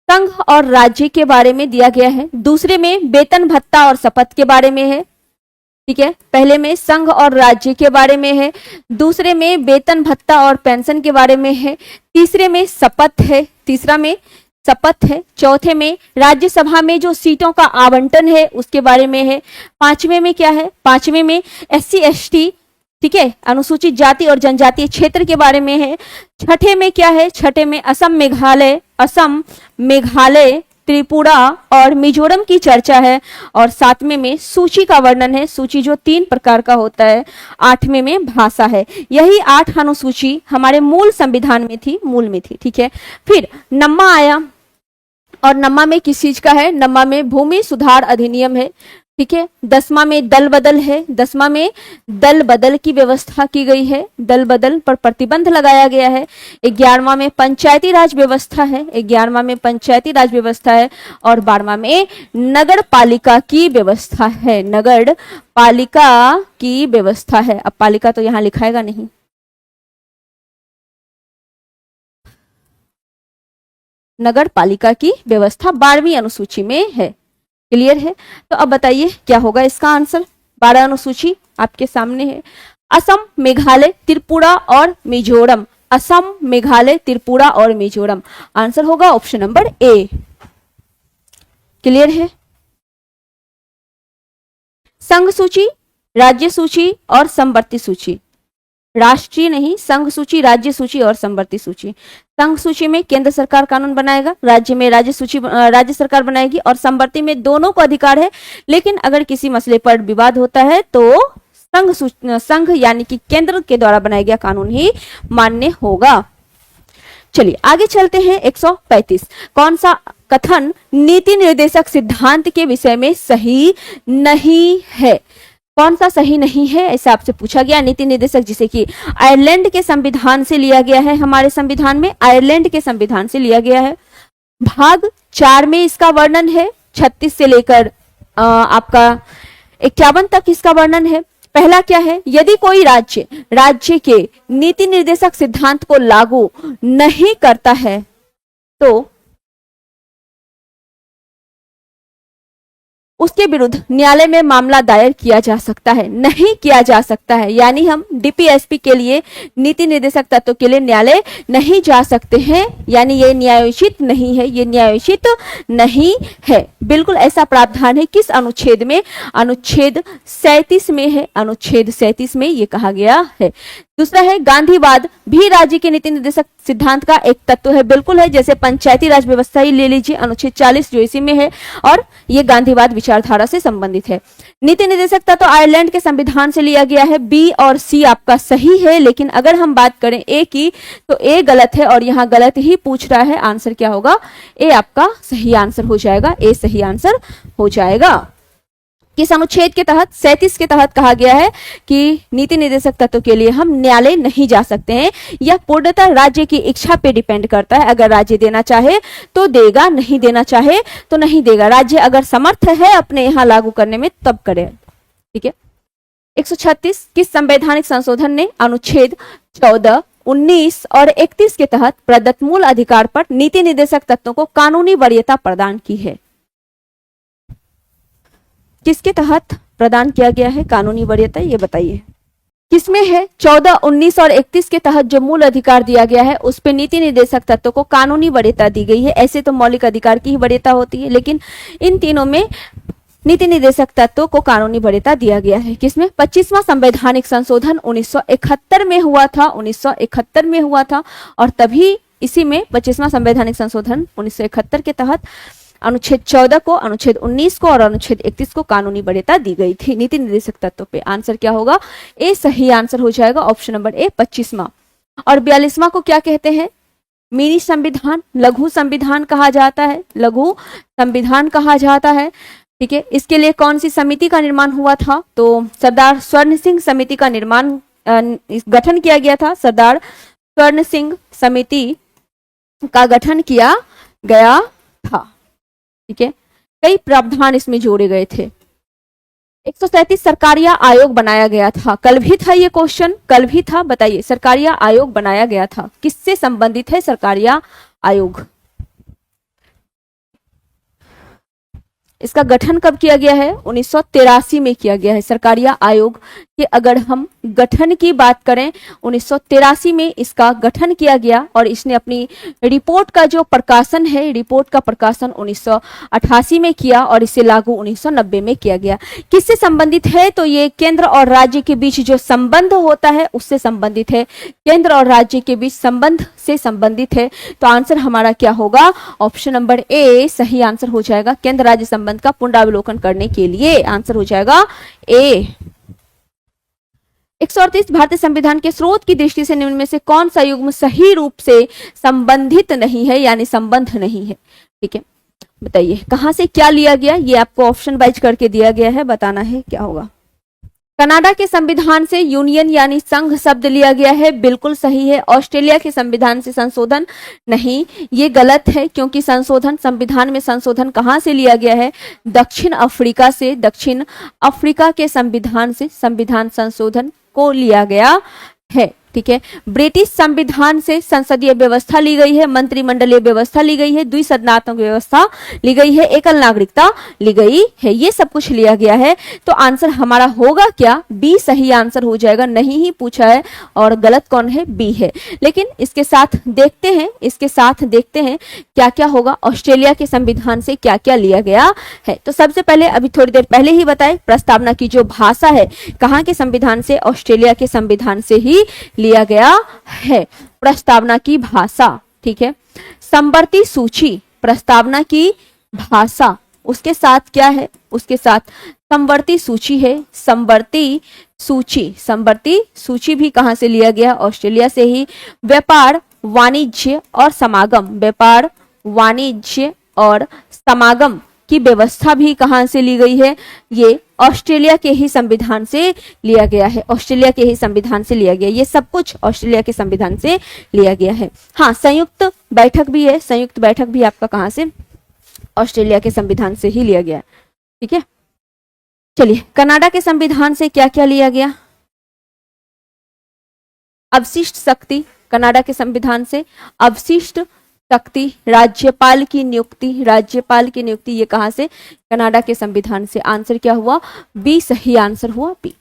संघ और राज्य के बारे में दिया गया है। दूसरे में वेतन भत्ता और शपथ के बारे में है। ठीक है, पहले में संघ और राज्य के बारे में है, दूसरे में वेतन भत्ता और पेंशन के बारे में है, तीसरे में शपथ है, तीसरा में शपथ है, चौथे में राज्यसभा में जो सीटों का आवंटन है उसके बारे में है, पांचवें में क्या है, पांचवें में SC ST, ठीक है, अनुसूचित जाति और जनजातीय क्षेत्र के बारे में है। छठे में क्या है, छठे में असम मेघालय त्रिपुरा और मिजोरम की चर्चा है। और सातवें में सूची का वर्णन है, सूची जो 3 प्रकार का होता है। आठवें में भाषा है। यही 8 अनुसूची हमारे मूल संविधान में थी, मूल में थी। ठीक है, फिर नम्मा आया और नम्मा में किस चीज का है, नम्मा में भूमि सुधार अधिनियम है। ठीक है, 10वां में दल बदल है, 10वां में दल बदल की व्यवस्था की गई है, दल बदल पर प्रतिबंध लगाया गया है। 11वां में पंचायती राज व्यवस्था है, 11वां में पंचायती राज व्यवस्था है। और 12वां में नगर पालिका की व्यवस्था है, नगर पालिका की व्यवस्था है। अब पालिका तो यहां लिखाएगा नहीं, नगर पालिका की व्यवस्था 12वीं अनुसूची में है। क्लियर है, तो अब बताइए क्या होगा इसका आंसर। 12 अनुसूची आपके सामने है, असम मेघालय त्रिपुरा और मिजोरम, असम मेघालय त्रिपुरा और मिजोरम। आंसर होगा ऑप्शन नंबर ए। क्लियर है, संघ सूची, राज्य सूची और समवर्ती सूची, राष्ट्रीय नहीं, संघ सूची, राज्य सूची और समवर्ती सूची। संघ सूची में केंद्र सरकार कानून बनाएगा, राज्य में राज्य सूची राज्य सरकार बनाएगी, और समवर्ती में दोनों को अधिकार है। लेकिन अगर किसी मसले पर विवाद होता है तो संघ यानी कि केंद्र के द्वारा बनाया गया कानून ही मान्य होगा। चलिए आगे चलते हैं। 135, कौन सा कथन नीति निर्देशक सिद्धांत के विषय में सही नहीं है। कौन सा सही नहीं है, ऐसा आपसे पूछा गया। नीति निर्देशक जिसे कि आयरलैंड के संविधान से लिया गया है, हमारे संविधान में आयरलैंड के संविधान से लिया गया है। भाग 4 में इसका वर्णन है, 36 से लेकर आपका 51 तक इसका वर्णन है। पहला क्या है, यदि कोई राज्य के नीति निर्देशक सिद्धांत को लागू नहीं करता है तो उसके विरुद्ध न्यायालय में मामला दायर किया जा सकता है, नहीं किया जा सकता है। यानी हम DPSP के लिए, नीति निर्देशक तत्व के लिए न्यायालय नहीं जा सकते हैं, यानी ये न्यायोचित नहीं है, ये न्यायोचित नहीं है। बिल्कुल ऐसा प्रावधान है किस अनुच्छेद में, अनुच्छेद 37 में है, अनुच्छेद 37 में ये कहा गया है। दूसरा है गांधीवाद भी राज्य के नीति निर्देशक सिद्धांत का एक तत्व है, बिल्कुल है। जैसे पंचायती राज व्यवस्था ही ले लीजिए, अनुच्छेद 40 जो इसी में है, और ये गांधीवाद विचारधारा से संबंधित है। नीति निर्देशक तत्व आयरलैंड के संविधान से लिया गया है। बी और सी आपका सही है, लेकिन अगर हम बात करें ए की तो ए गलत है और यहाँ गलत ही पूछ रहा है। आंसर क्या होगा? ए आपका सही आंसर हो जाएगा, ए सही आंसर हो जाएगा। किस अनुच्छेद के तहत? 37 के तहत कहा गया है कि नीति निर्देशक तत्व के लिए हम न्यायालय नहीं जा सकते हैं। यह पूर्णतः राज्य की इच्छा पे डिपेंड करता है। अगर राज्य देना चाहे तो देगा, नहीं देना चाहे तो नहीं देगा। राज्य अगर समर्थ है अपने यहाँ लागू करने में तब करे। ठीक है। 136 किस संवैधानिक संशोधन ने अनुच्छेद 14, 19 और 31 के तहत प्रदत्त मूल अधिकार पर नीति निर्देशक तत्वों को कानूनी वरीयता प्रदान की है? किसके तहत प्रदान किया गया है कानूनी वरीयता, ये बताइए। किसमें है? 14, 19 और 31 के तहत जो मूल अधिकार दिया गया है उस पे नीति निर्देशक तत्वों को कानूनी वरीयता दी गई है। ऐसे तो मौलिक अधिकार की ही वरीयता होती है, लेकिन इन तीनों में नीति निर्देशक तत्वों को कानूनी वरीयता दिया गया है। किसमें? 25वां संवैधानिक संशोधन 1971 में हुआ था, 1971 में हुआ था, और तभी इसी में 25वां संवैधानिक संशोधन 1971 के तहत अनुच्छेद 14 को, अनुच्छेद 19 को और अनुच्छेद 31 को कानूनी वरीयता दी गई थी नीति निर्देशक तत्वों पे। आंसर क्या होगा? ए सही आंसर हो जाएगा, ऑप्शन नंबर ए 25वां। और 42वां को क्या कहते हैं? मिनी संविधान, लघु संविधान कहा जाता है, लघु संविधान कहा जाता है। ठीक है। इसके लिए कौन सी समिति का निर्माण हुआ था? तो सरदार स्वर्ण सिंह समिति का निर्माण गठन किया गया था। सरदार स्वर्ण सिंह समिति का गठन किया गया था। ठीक है। कई प्रावधान इसमें जोड़े गए थे। 137 सरकारिया आयोग बनाया गया था। कल भी था ये क्वेश्चन, कल भी था। बताइए, सरकारिया आयोग बनाया गया था, किससे संबंधित है सरकारिया आयोग? इसका गठन कब किया गया है? 1983 में किया गया है सरकारिया आयोग के। अगर हम गठन की बात करें, 1983 में इसका गठन किया गया और इसने अपनी रिपोर्ट का जो प्रकाशन है, रिपोर्ट का प्रकाशन 1988 में किया और इसे लागू 1990 में किया गया। किससे संबंधित है? तो ये केंद्र और राज्य के बीच जो संबंध होता है उससे संबंधित है। केंद्र और राज्य के बीच संबंध से संबंधित है। तो आंसर हमारा क्या होगा? ऑप्शन नंबर ए सही आंसर हो जाएगा। केंद्र राज्य संबंध का पुनरावलोकन करने के लिए आंसर हो जाएगा ए। 138 भारतीय संविधान के स्रोत की दृष्टि से निम्न में से कौन सा युग्म सही रूप से संबंधित नहीं है, यानी संबंध नहीं है? ठीक है, बताइए कहां से क्या लिया गया? ये आपको ऑप्शन वाइज करके दिया गया है, बताना है क्या होगा। कनाडा के संविधान से यूनियन यानी संघ शब्द लिया गया है, बिल्कुल सही है। ऑस्ट्रेलिया के संविधान से संशोधन नहीं, ये गलत है, क्योंकि संशोधन, संविधान में संशोधन कहां से लिया गया है? दक्षिण अफ्रीका से। दक्षिण अफ्रीका के संविधान से संविधान संशोधन को लिया गया है। ठीक है। ब्रिटिश संविधान से संसदीय व्यवस्था ली गई है, मंत्रिमंडलीय व्यवस्था ली गई है, द्विसदनात्मक व्यवस्था ली गई है, एकल नागरिकता ली गई है, ये सब कुछ लिया गया है। तो आंसर हमारा होगा क्या? बी सही आंसर हो जाएगा। नहीं ही पूछा है और गलत कौन है? बी है। लेकिन इसके साथ देखते हैं, इसके साथ देखते हैं क्या क्या होगा, ऑस्ट्रेलिया के संविधान से क्या क्या लिया गया है। तो सबसे पहले, अभी थोड़ी देर पहले ही बताए, प्रस्तावना की जो भाषा है कहाँ के संविधान से? ऑस्ट्रेलिया के संविधान से ही लिया गया है प्रस्तावना की भाषा। ठीक है। समवर्ती सूची, प्रस्तावना की भाषा, उसके साथ क्या है? उसके साथ समवर्ती सूची है। समवर्ती सूची, समवर्ती सूची भी कहां से लिया गया? ऑस्ट्रेलिया से ही। व्यापार, वाणिज्य और समागम, व्यापार, वाणिज्य और समागम की व्यवस्था भी कहां से ली गई है? ये ऑस्ट्रेलिया के ही संविधान से लिया गया है। ऑस्ट्रेलिया के ही संविधान से लिया गया, ये सब कुछ ऑस्ट्रेलिया के संविधान से लिया गया है। हाँ, संयुक्त बैठक भी है, संयुक्त बैठक भी आपका कहां से? ऑस्ट्रेलिया के संविधान से ही लिया गया। ठीक है। चलिए, कनाडा के संविधान से क्या क्या लिया गया? अवशिष्ट शक्ति, कनाडा के संविधान से अवशिष्ट शक्ति, राज्यपाल की नियुक्ति, राज्यपाल की नियुक्ति, ये कहां से? कनाडा के संविधान से। आंसर क्या हुआ? बी सही आंसर हुआ, बी।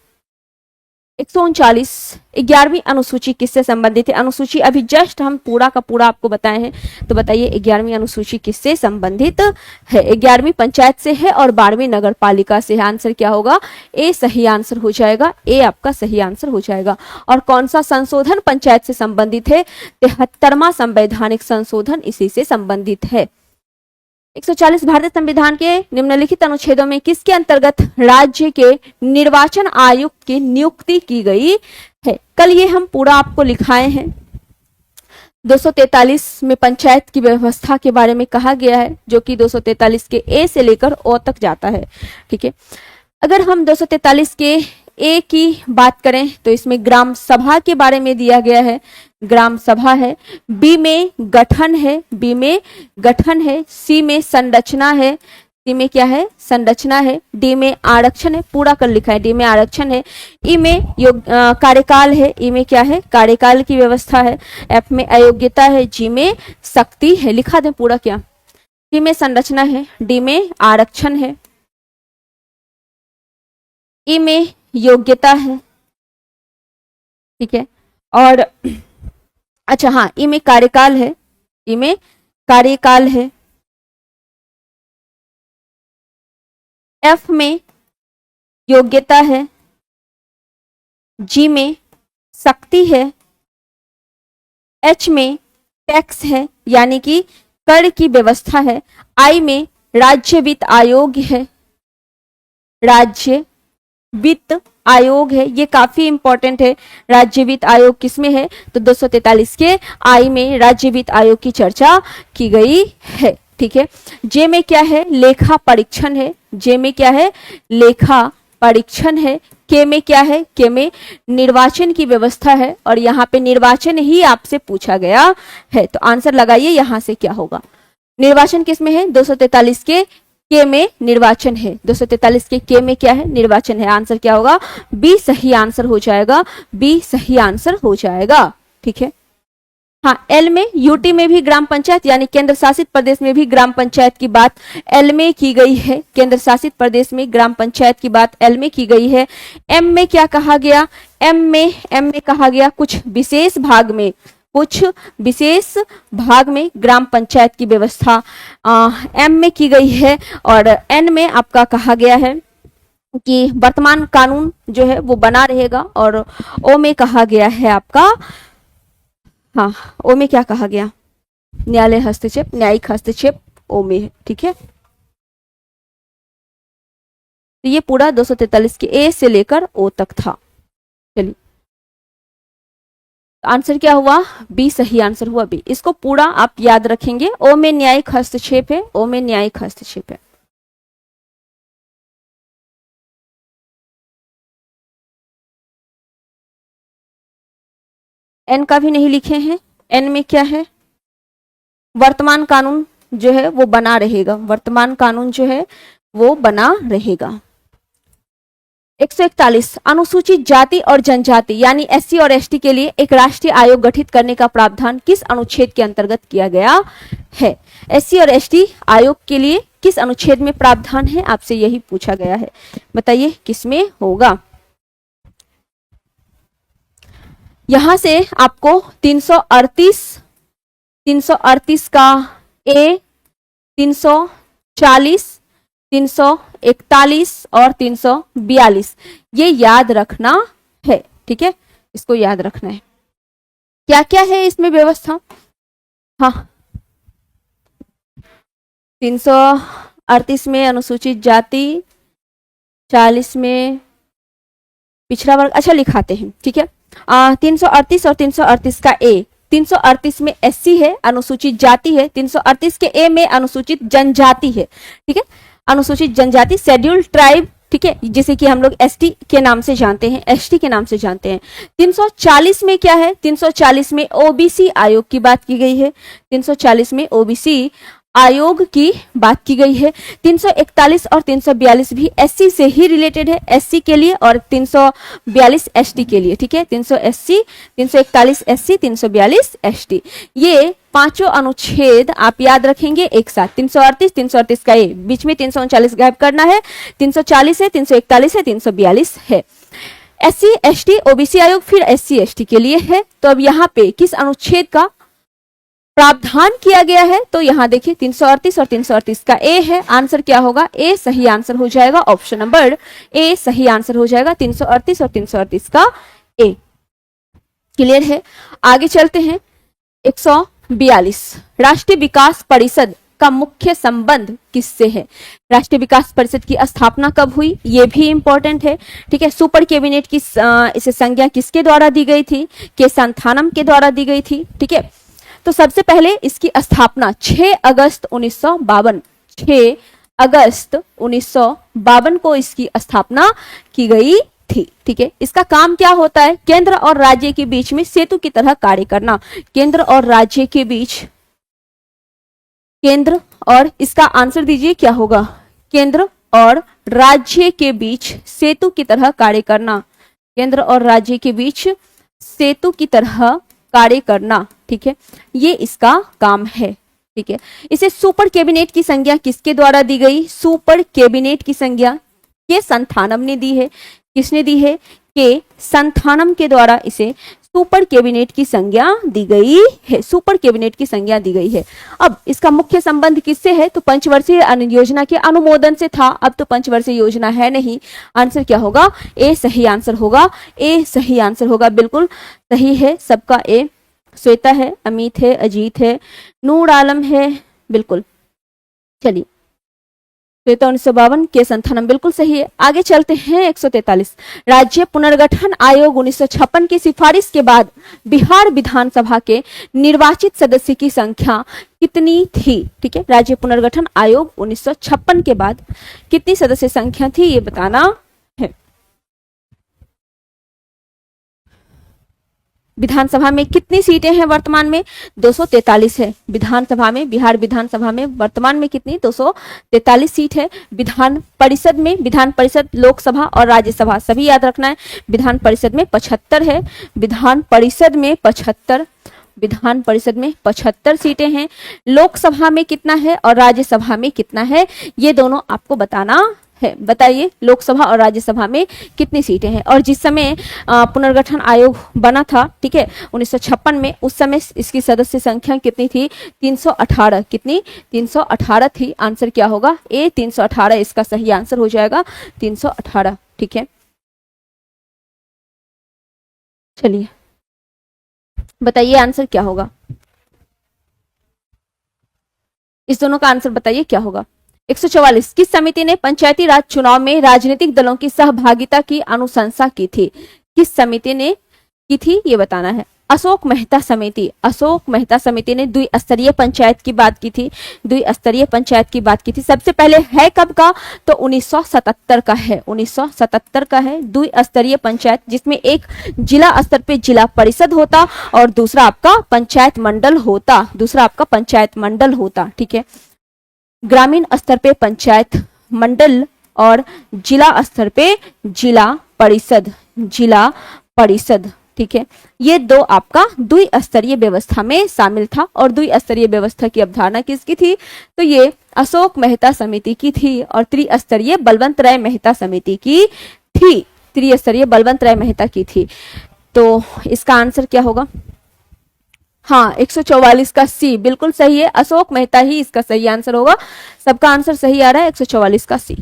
139 11वीं अनुसूची किससे संबंधित है? अनुसूची अभी जस्ट हम पूरा का पूरा आपको बताए हैं, तो बताइए 11वीं अनुसूची किससे संबंधित है? 11वीं पंचायत से है और 12वीं नगर पालिका से है। आंसर क्या होगा? ए सही आंसर हो जाएगा, ए आपका सही आंसर हो जाएगा। और कौन सा संशोधन पंचायत से संबंधित है? 73वां संवैधानिक संशोधन इसी से संबंधित है। 140 भारतीय संविधान के निम्नलिखित अनुच्छेदों में किसके अंतर्गत राज्य के निर्वाचन आयुक्त की नियुक्ति की गई है? कल ये हम पूरा आपको लिखाए हैं। 243 में पंचायत की व्यवस्था के बारे में कहा गया है, जो कि 243 के ए से लेकर ओ तक जाता है। ठीक है, अगर हम 243 के ए की बात करें तो इसमें ग्राम सभा के बारे में दिया गया है, ग्राम सभा है। बी में गठन है, बी में गठन है। सी में संरचना है, सी में क्या है? संरचना है। डी में आरक्षण है, पूरा कर लिखा है, डी में आरक्षण है। ई में कार्यकाल है, ई में क्या है? कार्यकाल की व्यवस्था है। एफ में अयोग्यता है, जी में शक्ति है। लिखा दें पूरा क्या? सी में संरचना है, डी में आरक्षण है, ई में योग्यता है। ठीक है, और अच्छा हाँ, ई में कार्यकाल है, ई में कार्यकाल है। एफ में योग्यता है, जी में शक्ति है, एच में टैक्स है यानी कि कर की व्यवस्था है, आई में राज्य वित्त आयोग है, राज्य वित्त आयोग है। ये काफी इंपॉर्टेंट है। राज्य वित्त आयोग किसमें है? तो 243 के आई में राज्य वित्त आयोग की चर्चा की गई है। ठीक है, जे में क्या है? लेखा परीक्षण है, जे में क्या है? लेखा परीक्षण है। के में क्या है? के में निर्वाचन की व्यवस्था है, और यहाँ पे निर्वाचन ही आपसे पूछा गया है, तो आंसर लगाइए यहां से क्या होगा? निर्वाचन किसमें है? 243 के में निर्वाचन है। 243 के में क्या है? निर्वाचन है। आंसर क्या होगा? बी सही आंसर हो जाएगा, बी सही आंसर हो जाएगा। ठीक है, हाँ, एल में यूटी में भी ग्राम पंचायत यानी केंद्र शासित प्रदेश में भी ग्राम पंचायत की बात एल में की गई है। केंद्र शासित प्रदेश में ग्राम पंचायत की बात एल में की गई है। एम में क्या कहा गया? एम में कहा गया कुछ विशेष भाग में, कुछ विशेष भाग में ग्राम पंचायत की व्यवस्था एम में की गई है। और एन में आपका कहा गया है कि वर्तमान कानून जो है वो बना रहेगा। और ओ में कहा गया है आपका, हाँ, ओ में क्या कहा गया? न्यायालय हस्तक्षेप, न्यायिक हस्तक्षेप ओ में है। ठीक है, तो ये पूरा 243 के ए से लेकर ओ तक था। चलिए, आंसर क्या हुआ? बी सही आंसर हुआ, बी। इसको पूरा आप याद रखेंगे। ओ में न्यायिक हस्तक्षेप है, ओ में न्यायिक हस्तक्षेप है। एन का भी नहीं लिखे हैं। एन में क्या है? वर्तमान कानून जो है वो बना रहेगा, वर्तमान कानून जो है वो बना रहेगा। 141 अनुसूचित जाति और जनजाति यानी एससी और एसटी के लिए एक राष्ट्रीय आयोग गठित करने का प्रावधान किस अनुच्छेद के अंतर्गत किया गया है? एससी और एसटी आयोग के लिए किस अनुच्छेद में प्रावधान है? आपसे यही पूछा गया है, बताइए किसमें होगा? यहां से आपको 338 का ए, 340, 341 और 342 ये याद रखना है। ठीक है, इसको याद रखना है। क्या क्या है इसमें व्यवस्था? हाँ, 338 में अनुसूचित जाति, 40 में पिछड़ा वर्ग। अच्छा, लिखाते हैं। ठीक है, 338 और 338 का ए, 338 में एससी है, अनुसूचित जाति है। 338 के ए में अनुसूचित जनजाति है। ठीक है, अनुसूचित जनजाति, शेड्यूल्ड ट्राइब। ठीक है, जिसे कि हम लोग एसटी के नाम से जानते हैं, एसटी के नाम से जानते हैं। 340 में क्या है? 340 में ओबीसी आयोग की बात की गई है। 340 में ओबीसी आयोग की बात की गई है। 341 और 342 भी एससी से ही रिलेटेड है, एससी के लिए, और 342 एसटी के लिए। ठीक है, 341 एससी, 342 एसटी, ये पांचों अनुच्छेद आप याद रखेंगे एक साथ। 338 का ए, बीच में 339 गायब करना है, 340 है, 341 है, 342 है। SC ST OBC आयोग फिर SC ST के लिए है। तो अब यहाँ पे किस अनुच्छेद का प्रावधान किया गया है, तो यहाँ देखिए 338 और 338 का ए है। आंसर क्या होगा, ए सही आंसर हो जाएगा। ऑप्शन नंबर ए सही आंसर हो जाएगा, 338 और 338 का ए। क्लियर है। आगे चलते हैं 142, राष्ट्रीय विकास परिषद का मुख्य संबंध किससे है। राष्ट्रीय विकास परिषद की स्थापना कब हुई, ये भी इंपॉर्टेंट है। ठीक है। सुपर कैबिनेट की इसे संज्ञा किसके द्वारा दी गई थी, के संथानम के द्वारा दी गई थी। ठीक है। तो सबसे पहले इसकी स्थापना 6 अगस्त 1952, 6 अगस्त 1952 को इसकी स्थापना की गई थी। ठीक है। इसका काम क्या होता है, केंद्र और राज्य के बीच में सेतु की तरह कार्य करना। केंद्र और राज्य के बीच, केंद्र और, इसका आंसर दीजिए क्या होगा, केंद्र और राज्य के बीच सेतु की तरह कार्य करना। केंद्र और राज्य के बीच सेतु की तरह कार्य करना। ठीक है। ये इसका काम है। ठीक है। इसे सुपर कैबिनेट की संज्ञा किसके द्वारा दी गई, सुपर कैबिनेट की संज्ञा के संथानम ने दी है। किसने दी है, के संथानम के द्वारा इसे सुपर कैबिनेट की संज्ञा दी गई है। सुपर कैबिनेट की संज्ञा दी गई है। अब इसका मुख्य संबंध किससे है, तो पंचवर्षीय योजना के अनुमोदन से था। अब तो पंचवर्षीय योजना है नहीं। आंसर क्या होगा, ए सही आंसर होगा। ए सही आंसर होगा, बिल्कुल सही है सबका ए। श्वेता है, अमित है, अजीत है, नूर आलम है, बिल्कुल। चलिए, श्वेता 1952 के संथानम बिल्कुल सही है। आगे चलते हैं 143, राज्य पुनर्गठन आयोग 1956 की सिफारिश के बाद बिहार विधानसभा के निर्वाचित सदस्य की संख्या कितनी थी। ठीक है। राज्य पुनर्गठन आयोग 1956 के बाद कितनी सदस्य संख्या थी, ये बताना है। विधानसभा में कितनी सीटें हैं वर्तमान में, 243 है। विधानसभा में, बिहार विधानसभा में वर्तमान में कितनी, 243 सीट है। विधान परिषद में, विधान परिषद, लोकसभा और राज्यसभा सभी याद रखना है। विधान परिषद में 75 है। विधान परिषद में 75, विधान परिषद में 75 सीटें हैं। लोकसभा में कितना है और राज्यसभा में कितना है, ये दोनों आपको बताना है। बताइए, लोकसभा और राज्यसभा में कितनी सीटें हैं। और जिस समय पुनर्गठन आयोग बना था, ठीक है, 1956 में, उस समय इसकी सदस्य संख्या कितनी थी, 318। कितनी, 318 थी। आंसर क्या होगा, ए 318 इसका सही आंसर हो जाएगा, 318। ठीक है। चलिए बताइए आंसर क्या होगा, इस दोनों का आंसर बताइए क्या होगा। 144, किस समिति ने पंचायती राज चुनाव में राजनीतिक दलों की सहभागिता की अनुशंसा की थी। किस समिति ने की थी, ये बताना है। अशोक मेहता समिति, अशोक मेहता समिति ने द्विस्तरीय पंचायत की बात की थी। द्विस्तरीय पंचायत की बात की थी। सबसे पहले है कब का, तो 1977 का है। 1977 का है द्विस्तरीय पंचायत, जिसमें एक जिला स्तर पे जिला परिषद होता और दूसरा आपका पंचायत मंडल होता। दूसरा आपका पंचायत मंडल होता। ठीक है। ग्रामीण स्तर पे पंचायत मंडल और जिला स्तर पे जिला परिषद, जिला परिषद। ठीक है। ये दो आपका द्विस्तरीय व्यवस्था में शामिल था। और द्विस्तरीय व्यवस्था की अवधारणा किसकी थी, तो ये अशोक मेहता समिति की थी और त्रिस्तरीय बलवंत राय मेहता समिति की थी। त्रिस्तरीय बलवंत राय मेहता की थी। तो इसका आंसर क्या होगा, हाँ 144 का सी बिल्कुल सही है। अशोक मेहता ही इसका सही आंसर होगा। सबका आंसर सही आ रहा है, 144 का सी।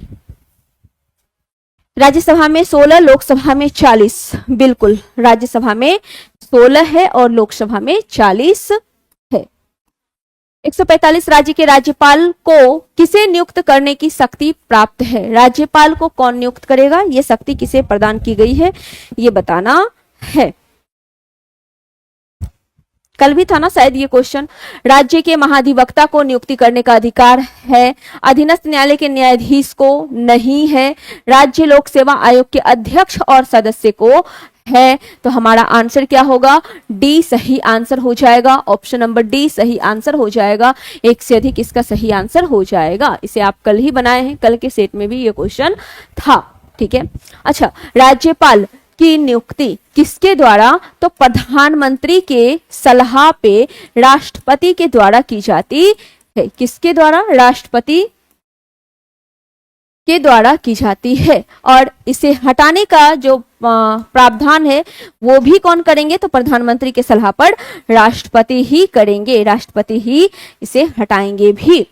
राज्यसभा में 16, लोकसभा में 40। बिल्कुल, राज्यसभा में 16 है और लोकसभा में 40 है। 145, राज्य के राज्यपाल को किसे नियुक्त करने की शक्ति प्राप्त है। राज्यपाल को कौन नियुक्त करेगा, ये शक्ति किसे प्रदान की गई है, ये बताना है। कल भी था ना शायद ये क्वेश्चन। राज्य के महाधिवक्ता को नियुक्ति करने का अधिकार है, अधीनस्थ न्यायालय के न्यायाधीश को नहीं है, राज्य लोक सेवा आयोग के अध्यक्ष और सदस्य को है। तो हमारा आंसर क्या होगा, डी सही आंसर हो जाएगा। ऑप्शन नंबर डी सही आंसर हो जाएगा। एक से अधिक इसका सही आंसर हो जाएगा। इसे आप कल ही बनाए हैं, कल के सेट में भी ये क्वेश्चन था। ठीक है। अच्छा, राज्यपाल की नियुक्ति किसके द्वारा, तो प्रधानमंत्री के सलाह पे राष्ट्रपति के द्वारा की जाती है। किसके द्वारा, राष्ट्रपति के द्वारा की जाती है। और इसे हटाने का जो प्रावधान है वो भी कौन करेंगे, तो प्रधानमंत्री के सलाह पर राष्ट्रपति ही करेंगे, राष्ट्रपति ही इसे हटाएंगे भी।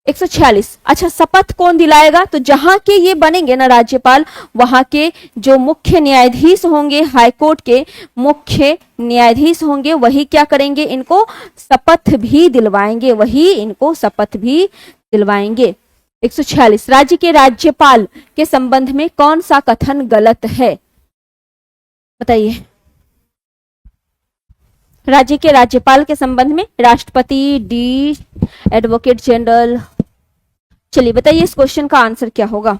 146, अच्छा शपथ कौन दिलाएगा, तो जहां के ये बनेंगे ना राज्यपाल, वहां के जो मुख्य न्यायाधीश होंगे, हाईकोर्ट के मुख्य न्यायाधीश होंगे, वही क्या करेंगे, इनको शपथ भी दिलवाएंगे, वही इनको शपथ भी दिलवाएंगे। 146, राज्य के राज्यपाल के संबंध में कौन सा कथन गलत है, बताइए। राज्य के राज्यपाल के संबंध में राष्ट्रपति, डी, एडवोकेट जनरल, चलिए बताइए इस क्वेश्चन का आंसर क्या होगा।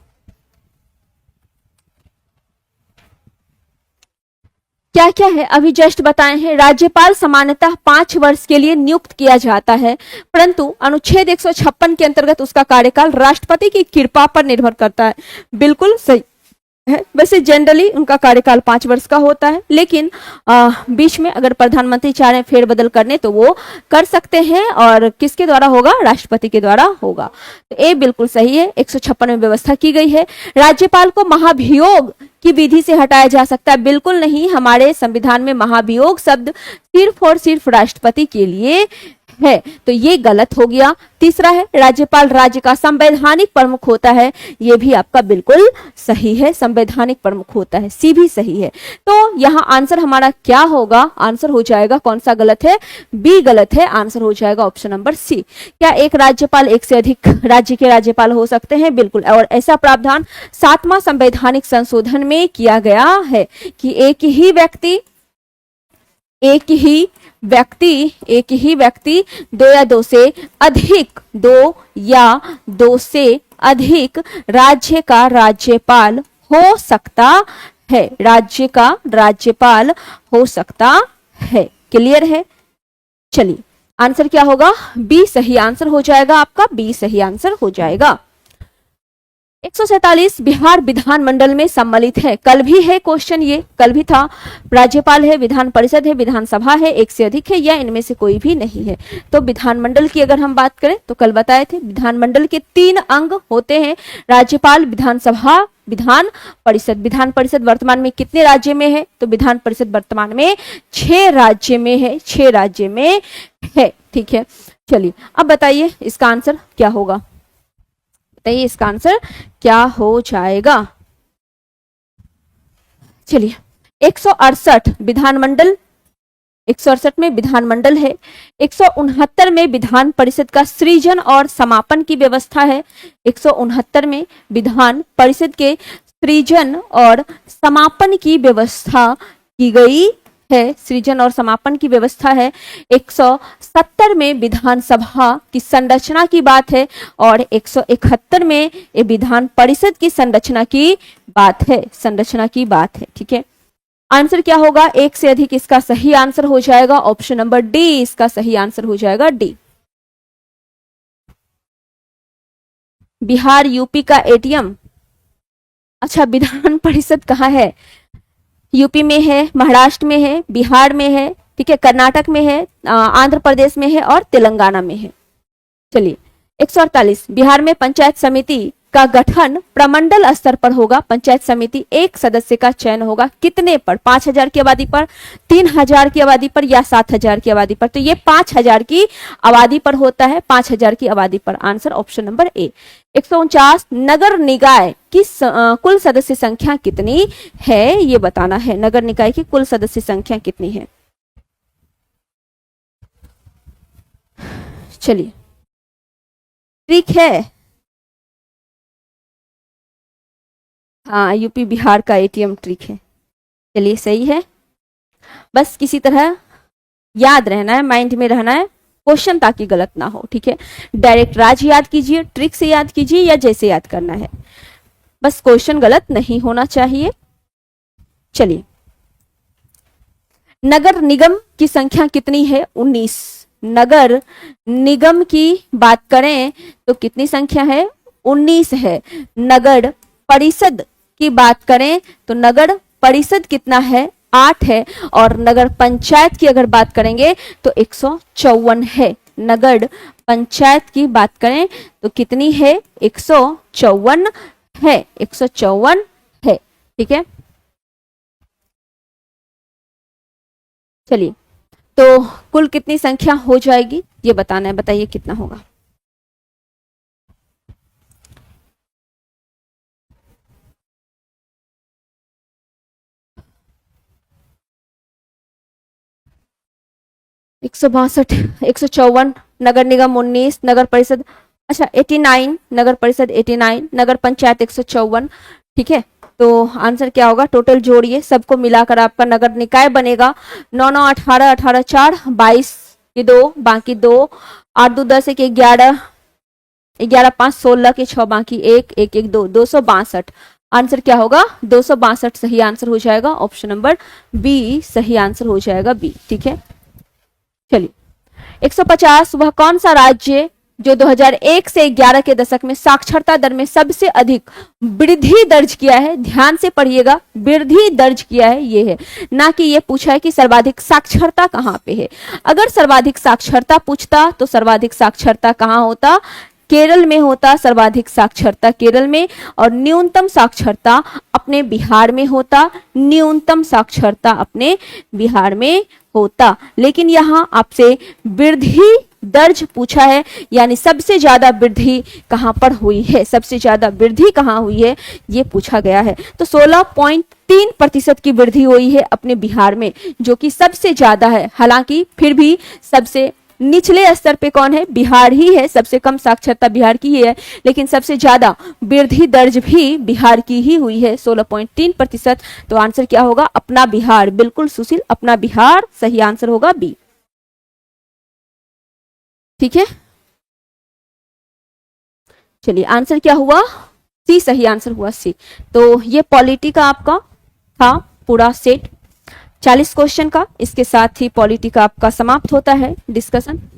क्या क्या है अभी जस्ट बताए हैं। राज्यपाल सामान्यतः 5 वर्ष के लिए नियुक्त किया जाता है, परंतु अनुच्छेद 156 के अंतर्गत उसका कार्यकाल राष्ट्रपति की कृपा पर निर्भर करता है। बिल्कुल सही है। वैसे जनरली उनका कार्यकाल 5 वर्ष का होता है, लेकिन बीच में अगर प्रधानमंत्री चाह रहे हैं फेरबदल करने तो वो कर सकते हैं, और किसके द्वारा होगा, राष्ट्रपति के द्वारा होगा। तो ये बिल्कुल सही है, 156 में व्यवस्था की गई है। राज्यपाल को महाभियोग की विधि से हटाया जा सकता है, बिल्कुल नहीं। हमारे संविधान में महाभियोग शब्द सिर्फ और सिर्फ राष्ट्रपति के लिए है, तो ये गलत हो गया। तीसरा है राज्यपाल राज्य का संवैधानिक प्रमुख होता है, ये भी आपका बिल्कुल सही है, संवैधानिक प्रमुख होता है, सी भी सही है। तो यहाँ आंसर हमारा क्या होगा, आंसर हो जाएगा, कौन सा गलत है, बी गलत है, आंसर हो जाएगा ऑप्शन नंबर सी। क्या एक राज्यपाल एक से अधिक राज्य के राज्यपाल हो सकते हैं, बिल्कुल, और ऐसा प्रावधान 7वां संवैधानिक संशोधन में किया गया है कि एक ही व्यक्ति 2 या 2 से अधिक राज्य का राज्यपाल हो सकता है, राज्य का राज्यपाल हो सकता है। क्लियर है। चलिए आंसर क्या होगा, बी सही आंसर हो जाएगा आपका, बी सही आंसर हो जाएगा। 147 बिहार विधानमंडल में सम्मिलित है, कल भी है क्वेश्चन, ये कल भी था। राज्यपाल है, विधान परिषद है, विधानसभा है, एक से अधिक है, या इनमें से कोई भी नहीं है। तो विधानमंडल की अगर हम बात करें तो कल बताए थे विधानमंडल के 3 अंग होते हैं, राज्यपाल, विधानसभा, विधान परिषद। विधान परिषद वर्तमान में कितने राज्य में है, तो विधान परिषद वर्तमान में 6 राज्य में है, 6 राज्य में है। ठीक है, चलिए अब बताइए इसका आंसर क्या होगा, बताइए इसका आंसर क्या हो जाएगा। चलिए 168 विधानमंडल, 168 में विधानमंडल है, 169 में विधान परिषद का सृजन और समापन की व्यवस्था है, 169 में विधान परिषद के सृजन और समापन की व्यवस्था की गई है, सृजन और समापन की व्यवस्था है। 170 में विधानसभा की संरचना की बात है, और 171 में ये विधान परिषद की संरचना की बात है, संरचना की बात है। ठीक है, आंसर क्या होगा, एक से अधिक, इसका सही आंसर हो जाएगा ऑप्शन नंबर डी, इसका सही आंसर हो जाएगा डी। बिहार यूपी का एटीएम, अच्छा विधान परिषद कहाँ है, यूपी में है, महाराष्ट्र में है, बिहार में है, ठीक है, कर्नाटक में है, आंध्र प्रदेश में है और तेलंगाना में है। चलिए 148 बिहार में पंचायत समिति का गठन प्रमंडल स्तर पर होगा। पंचायत समिति एक सदस्य का चयन होगा, कितने पर, 5000 की आबादी पर, 3000 की आबादी पर या 7000 की आबादी पर, तो ये 5000 की आबादी पर होता है, 5000 की आबादी पर, आंसर ऑप्शन नंबर ए। 149 नगर निकाय की कुल सदस्य संख्या कितनी है, ये बताना है, नगर निकाय की कुल सदस्य संख्या कितनी है। चलिए ठीक है, हाँ यूपी बिहार का एटीएम ट्रिक है। चलिए सही है, बस किसी तरह याद रहना है, माइंड में रहना है क्वेश्चन, ताकि गलत ना हो। ठीक है, डायरेक्ट राज्य याद कीजिए, ट्रिक से याद कीजिए, या जैसे याद करना है, बस क्वेश्चन गलत नहीं होना चाहिए। चलिए नगर निगम की संख्या कितनी है, 19। नगर निगम की बात करें तो कितनी संख्या है, 19 है। नगर परिषद की बात करें तो नगर परिषद कितना है, 8 है, और नगर पंचायत की अगर बात करेंगे तो 154 है। नगर पंचायत की बात करें तो कितनी है, 154 है, 154 है। ठीक है, चलिए, तो कुल कितनी संख्या हो जाएगी ये बताना है, बताइए कितना होगा। एक सौ बासठ, 154, नगर निगम 19, नगर परिषद अच्छा 89, नगर परिषद 89, नगर पंचायत 154। ठीक है, तो आंसर क्या होगा, टोटल जोड़िए सबको मिलाकर आपका नगर निकाय बनेगा 9 9 18 18 4 22 के 2 बाकी 2 8 2 10 1 11 11 5 16 के 6 बाकी 1 1 1 2 262। आंसर क्या होगा 262 सही आंसर हो जाएगा, ऑप्शन नंबर बी सही आंसर हो जाएगा बी। ठीक है, चलिए 150 वह कौन सा राज्य जो 2001 से 11 के दशक में साक्षरता दर में सबसे अधिक वृद्धि दर्ज किया है, ध्यान से पढ़िएगा, वृद्धि दर्ज किया है ये है, ना कि ये पूछा है कि सर्वाधिक साक्षरता कहां पे है। अगर सर्वाधिक साक्षरता पूछता तो सर्वाधिक साक्षरता कहां होता, केरल में होता सर्वाधिक साक्षरता केरल में, और न्यूनतम साक्षरता अपने बिहार में होता, न्यूनतम साक्षरता अपने बिहार में होता। लेकिन यहां आपसे वृद्धि दर्ज पूछा है, यानी सबसे ज्यादा वृद्धि कहां पर हुई है, सबसे ज्यादा वृद्धि कहां हुई है ये पूछा गया है। तो 16.3% की वृद्धि हुई है अपने बिहार में, जो कि सबसे ज्यादा है। हालांकि फिर भी सबसे निचले स्तर पे कौन है, बिहार ही है, सबसे कम साक्षरता बिहार की ही है, लेकिन सबसे ज्यादा वृद्धि दर्ज भी बिहार की ही हुई है 16.3%। तो आंसर क्या होगा, अपना बिहार, बिल्कुल सुशील, अपना बिहार सही आंसर होगा बी। ठीक है, चलिए आंसर क्या हुआ, सी सही आंसर हुआ सी। तो ये पॉलिटी का आपका था पूरा सेट 40 क्वेश्चन का, इसके साथ ही पॉलिटी का आपका समाप्त होता है डिस्कशन।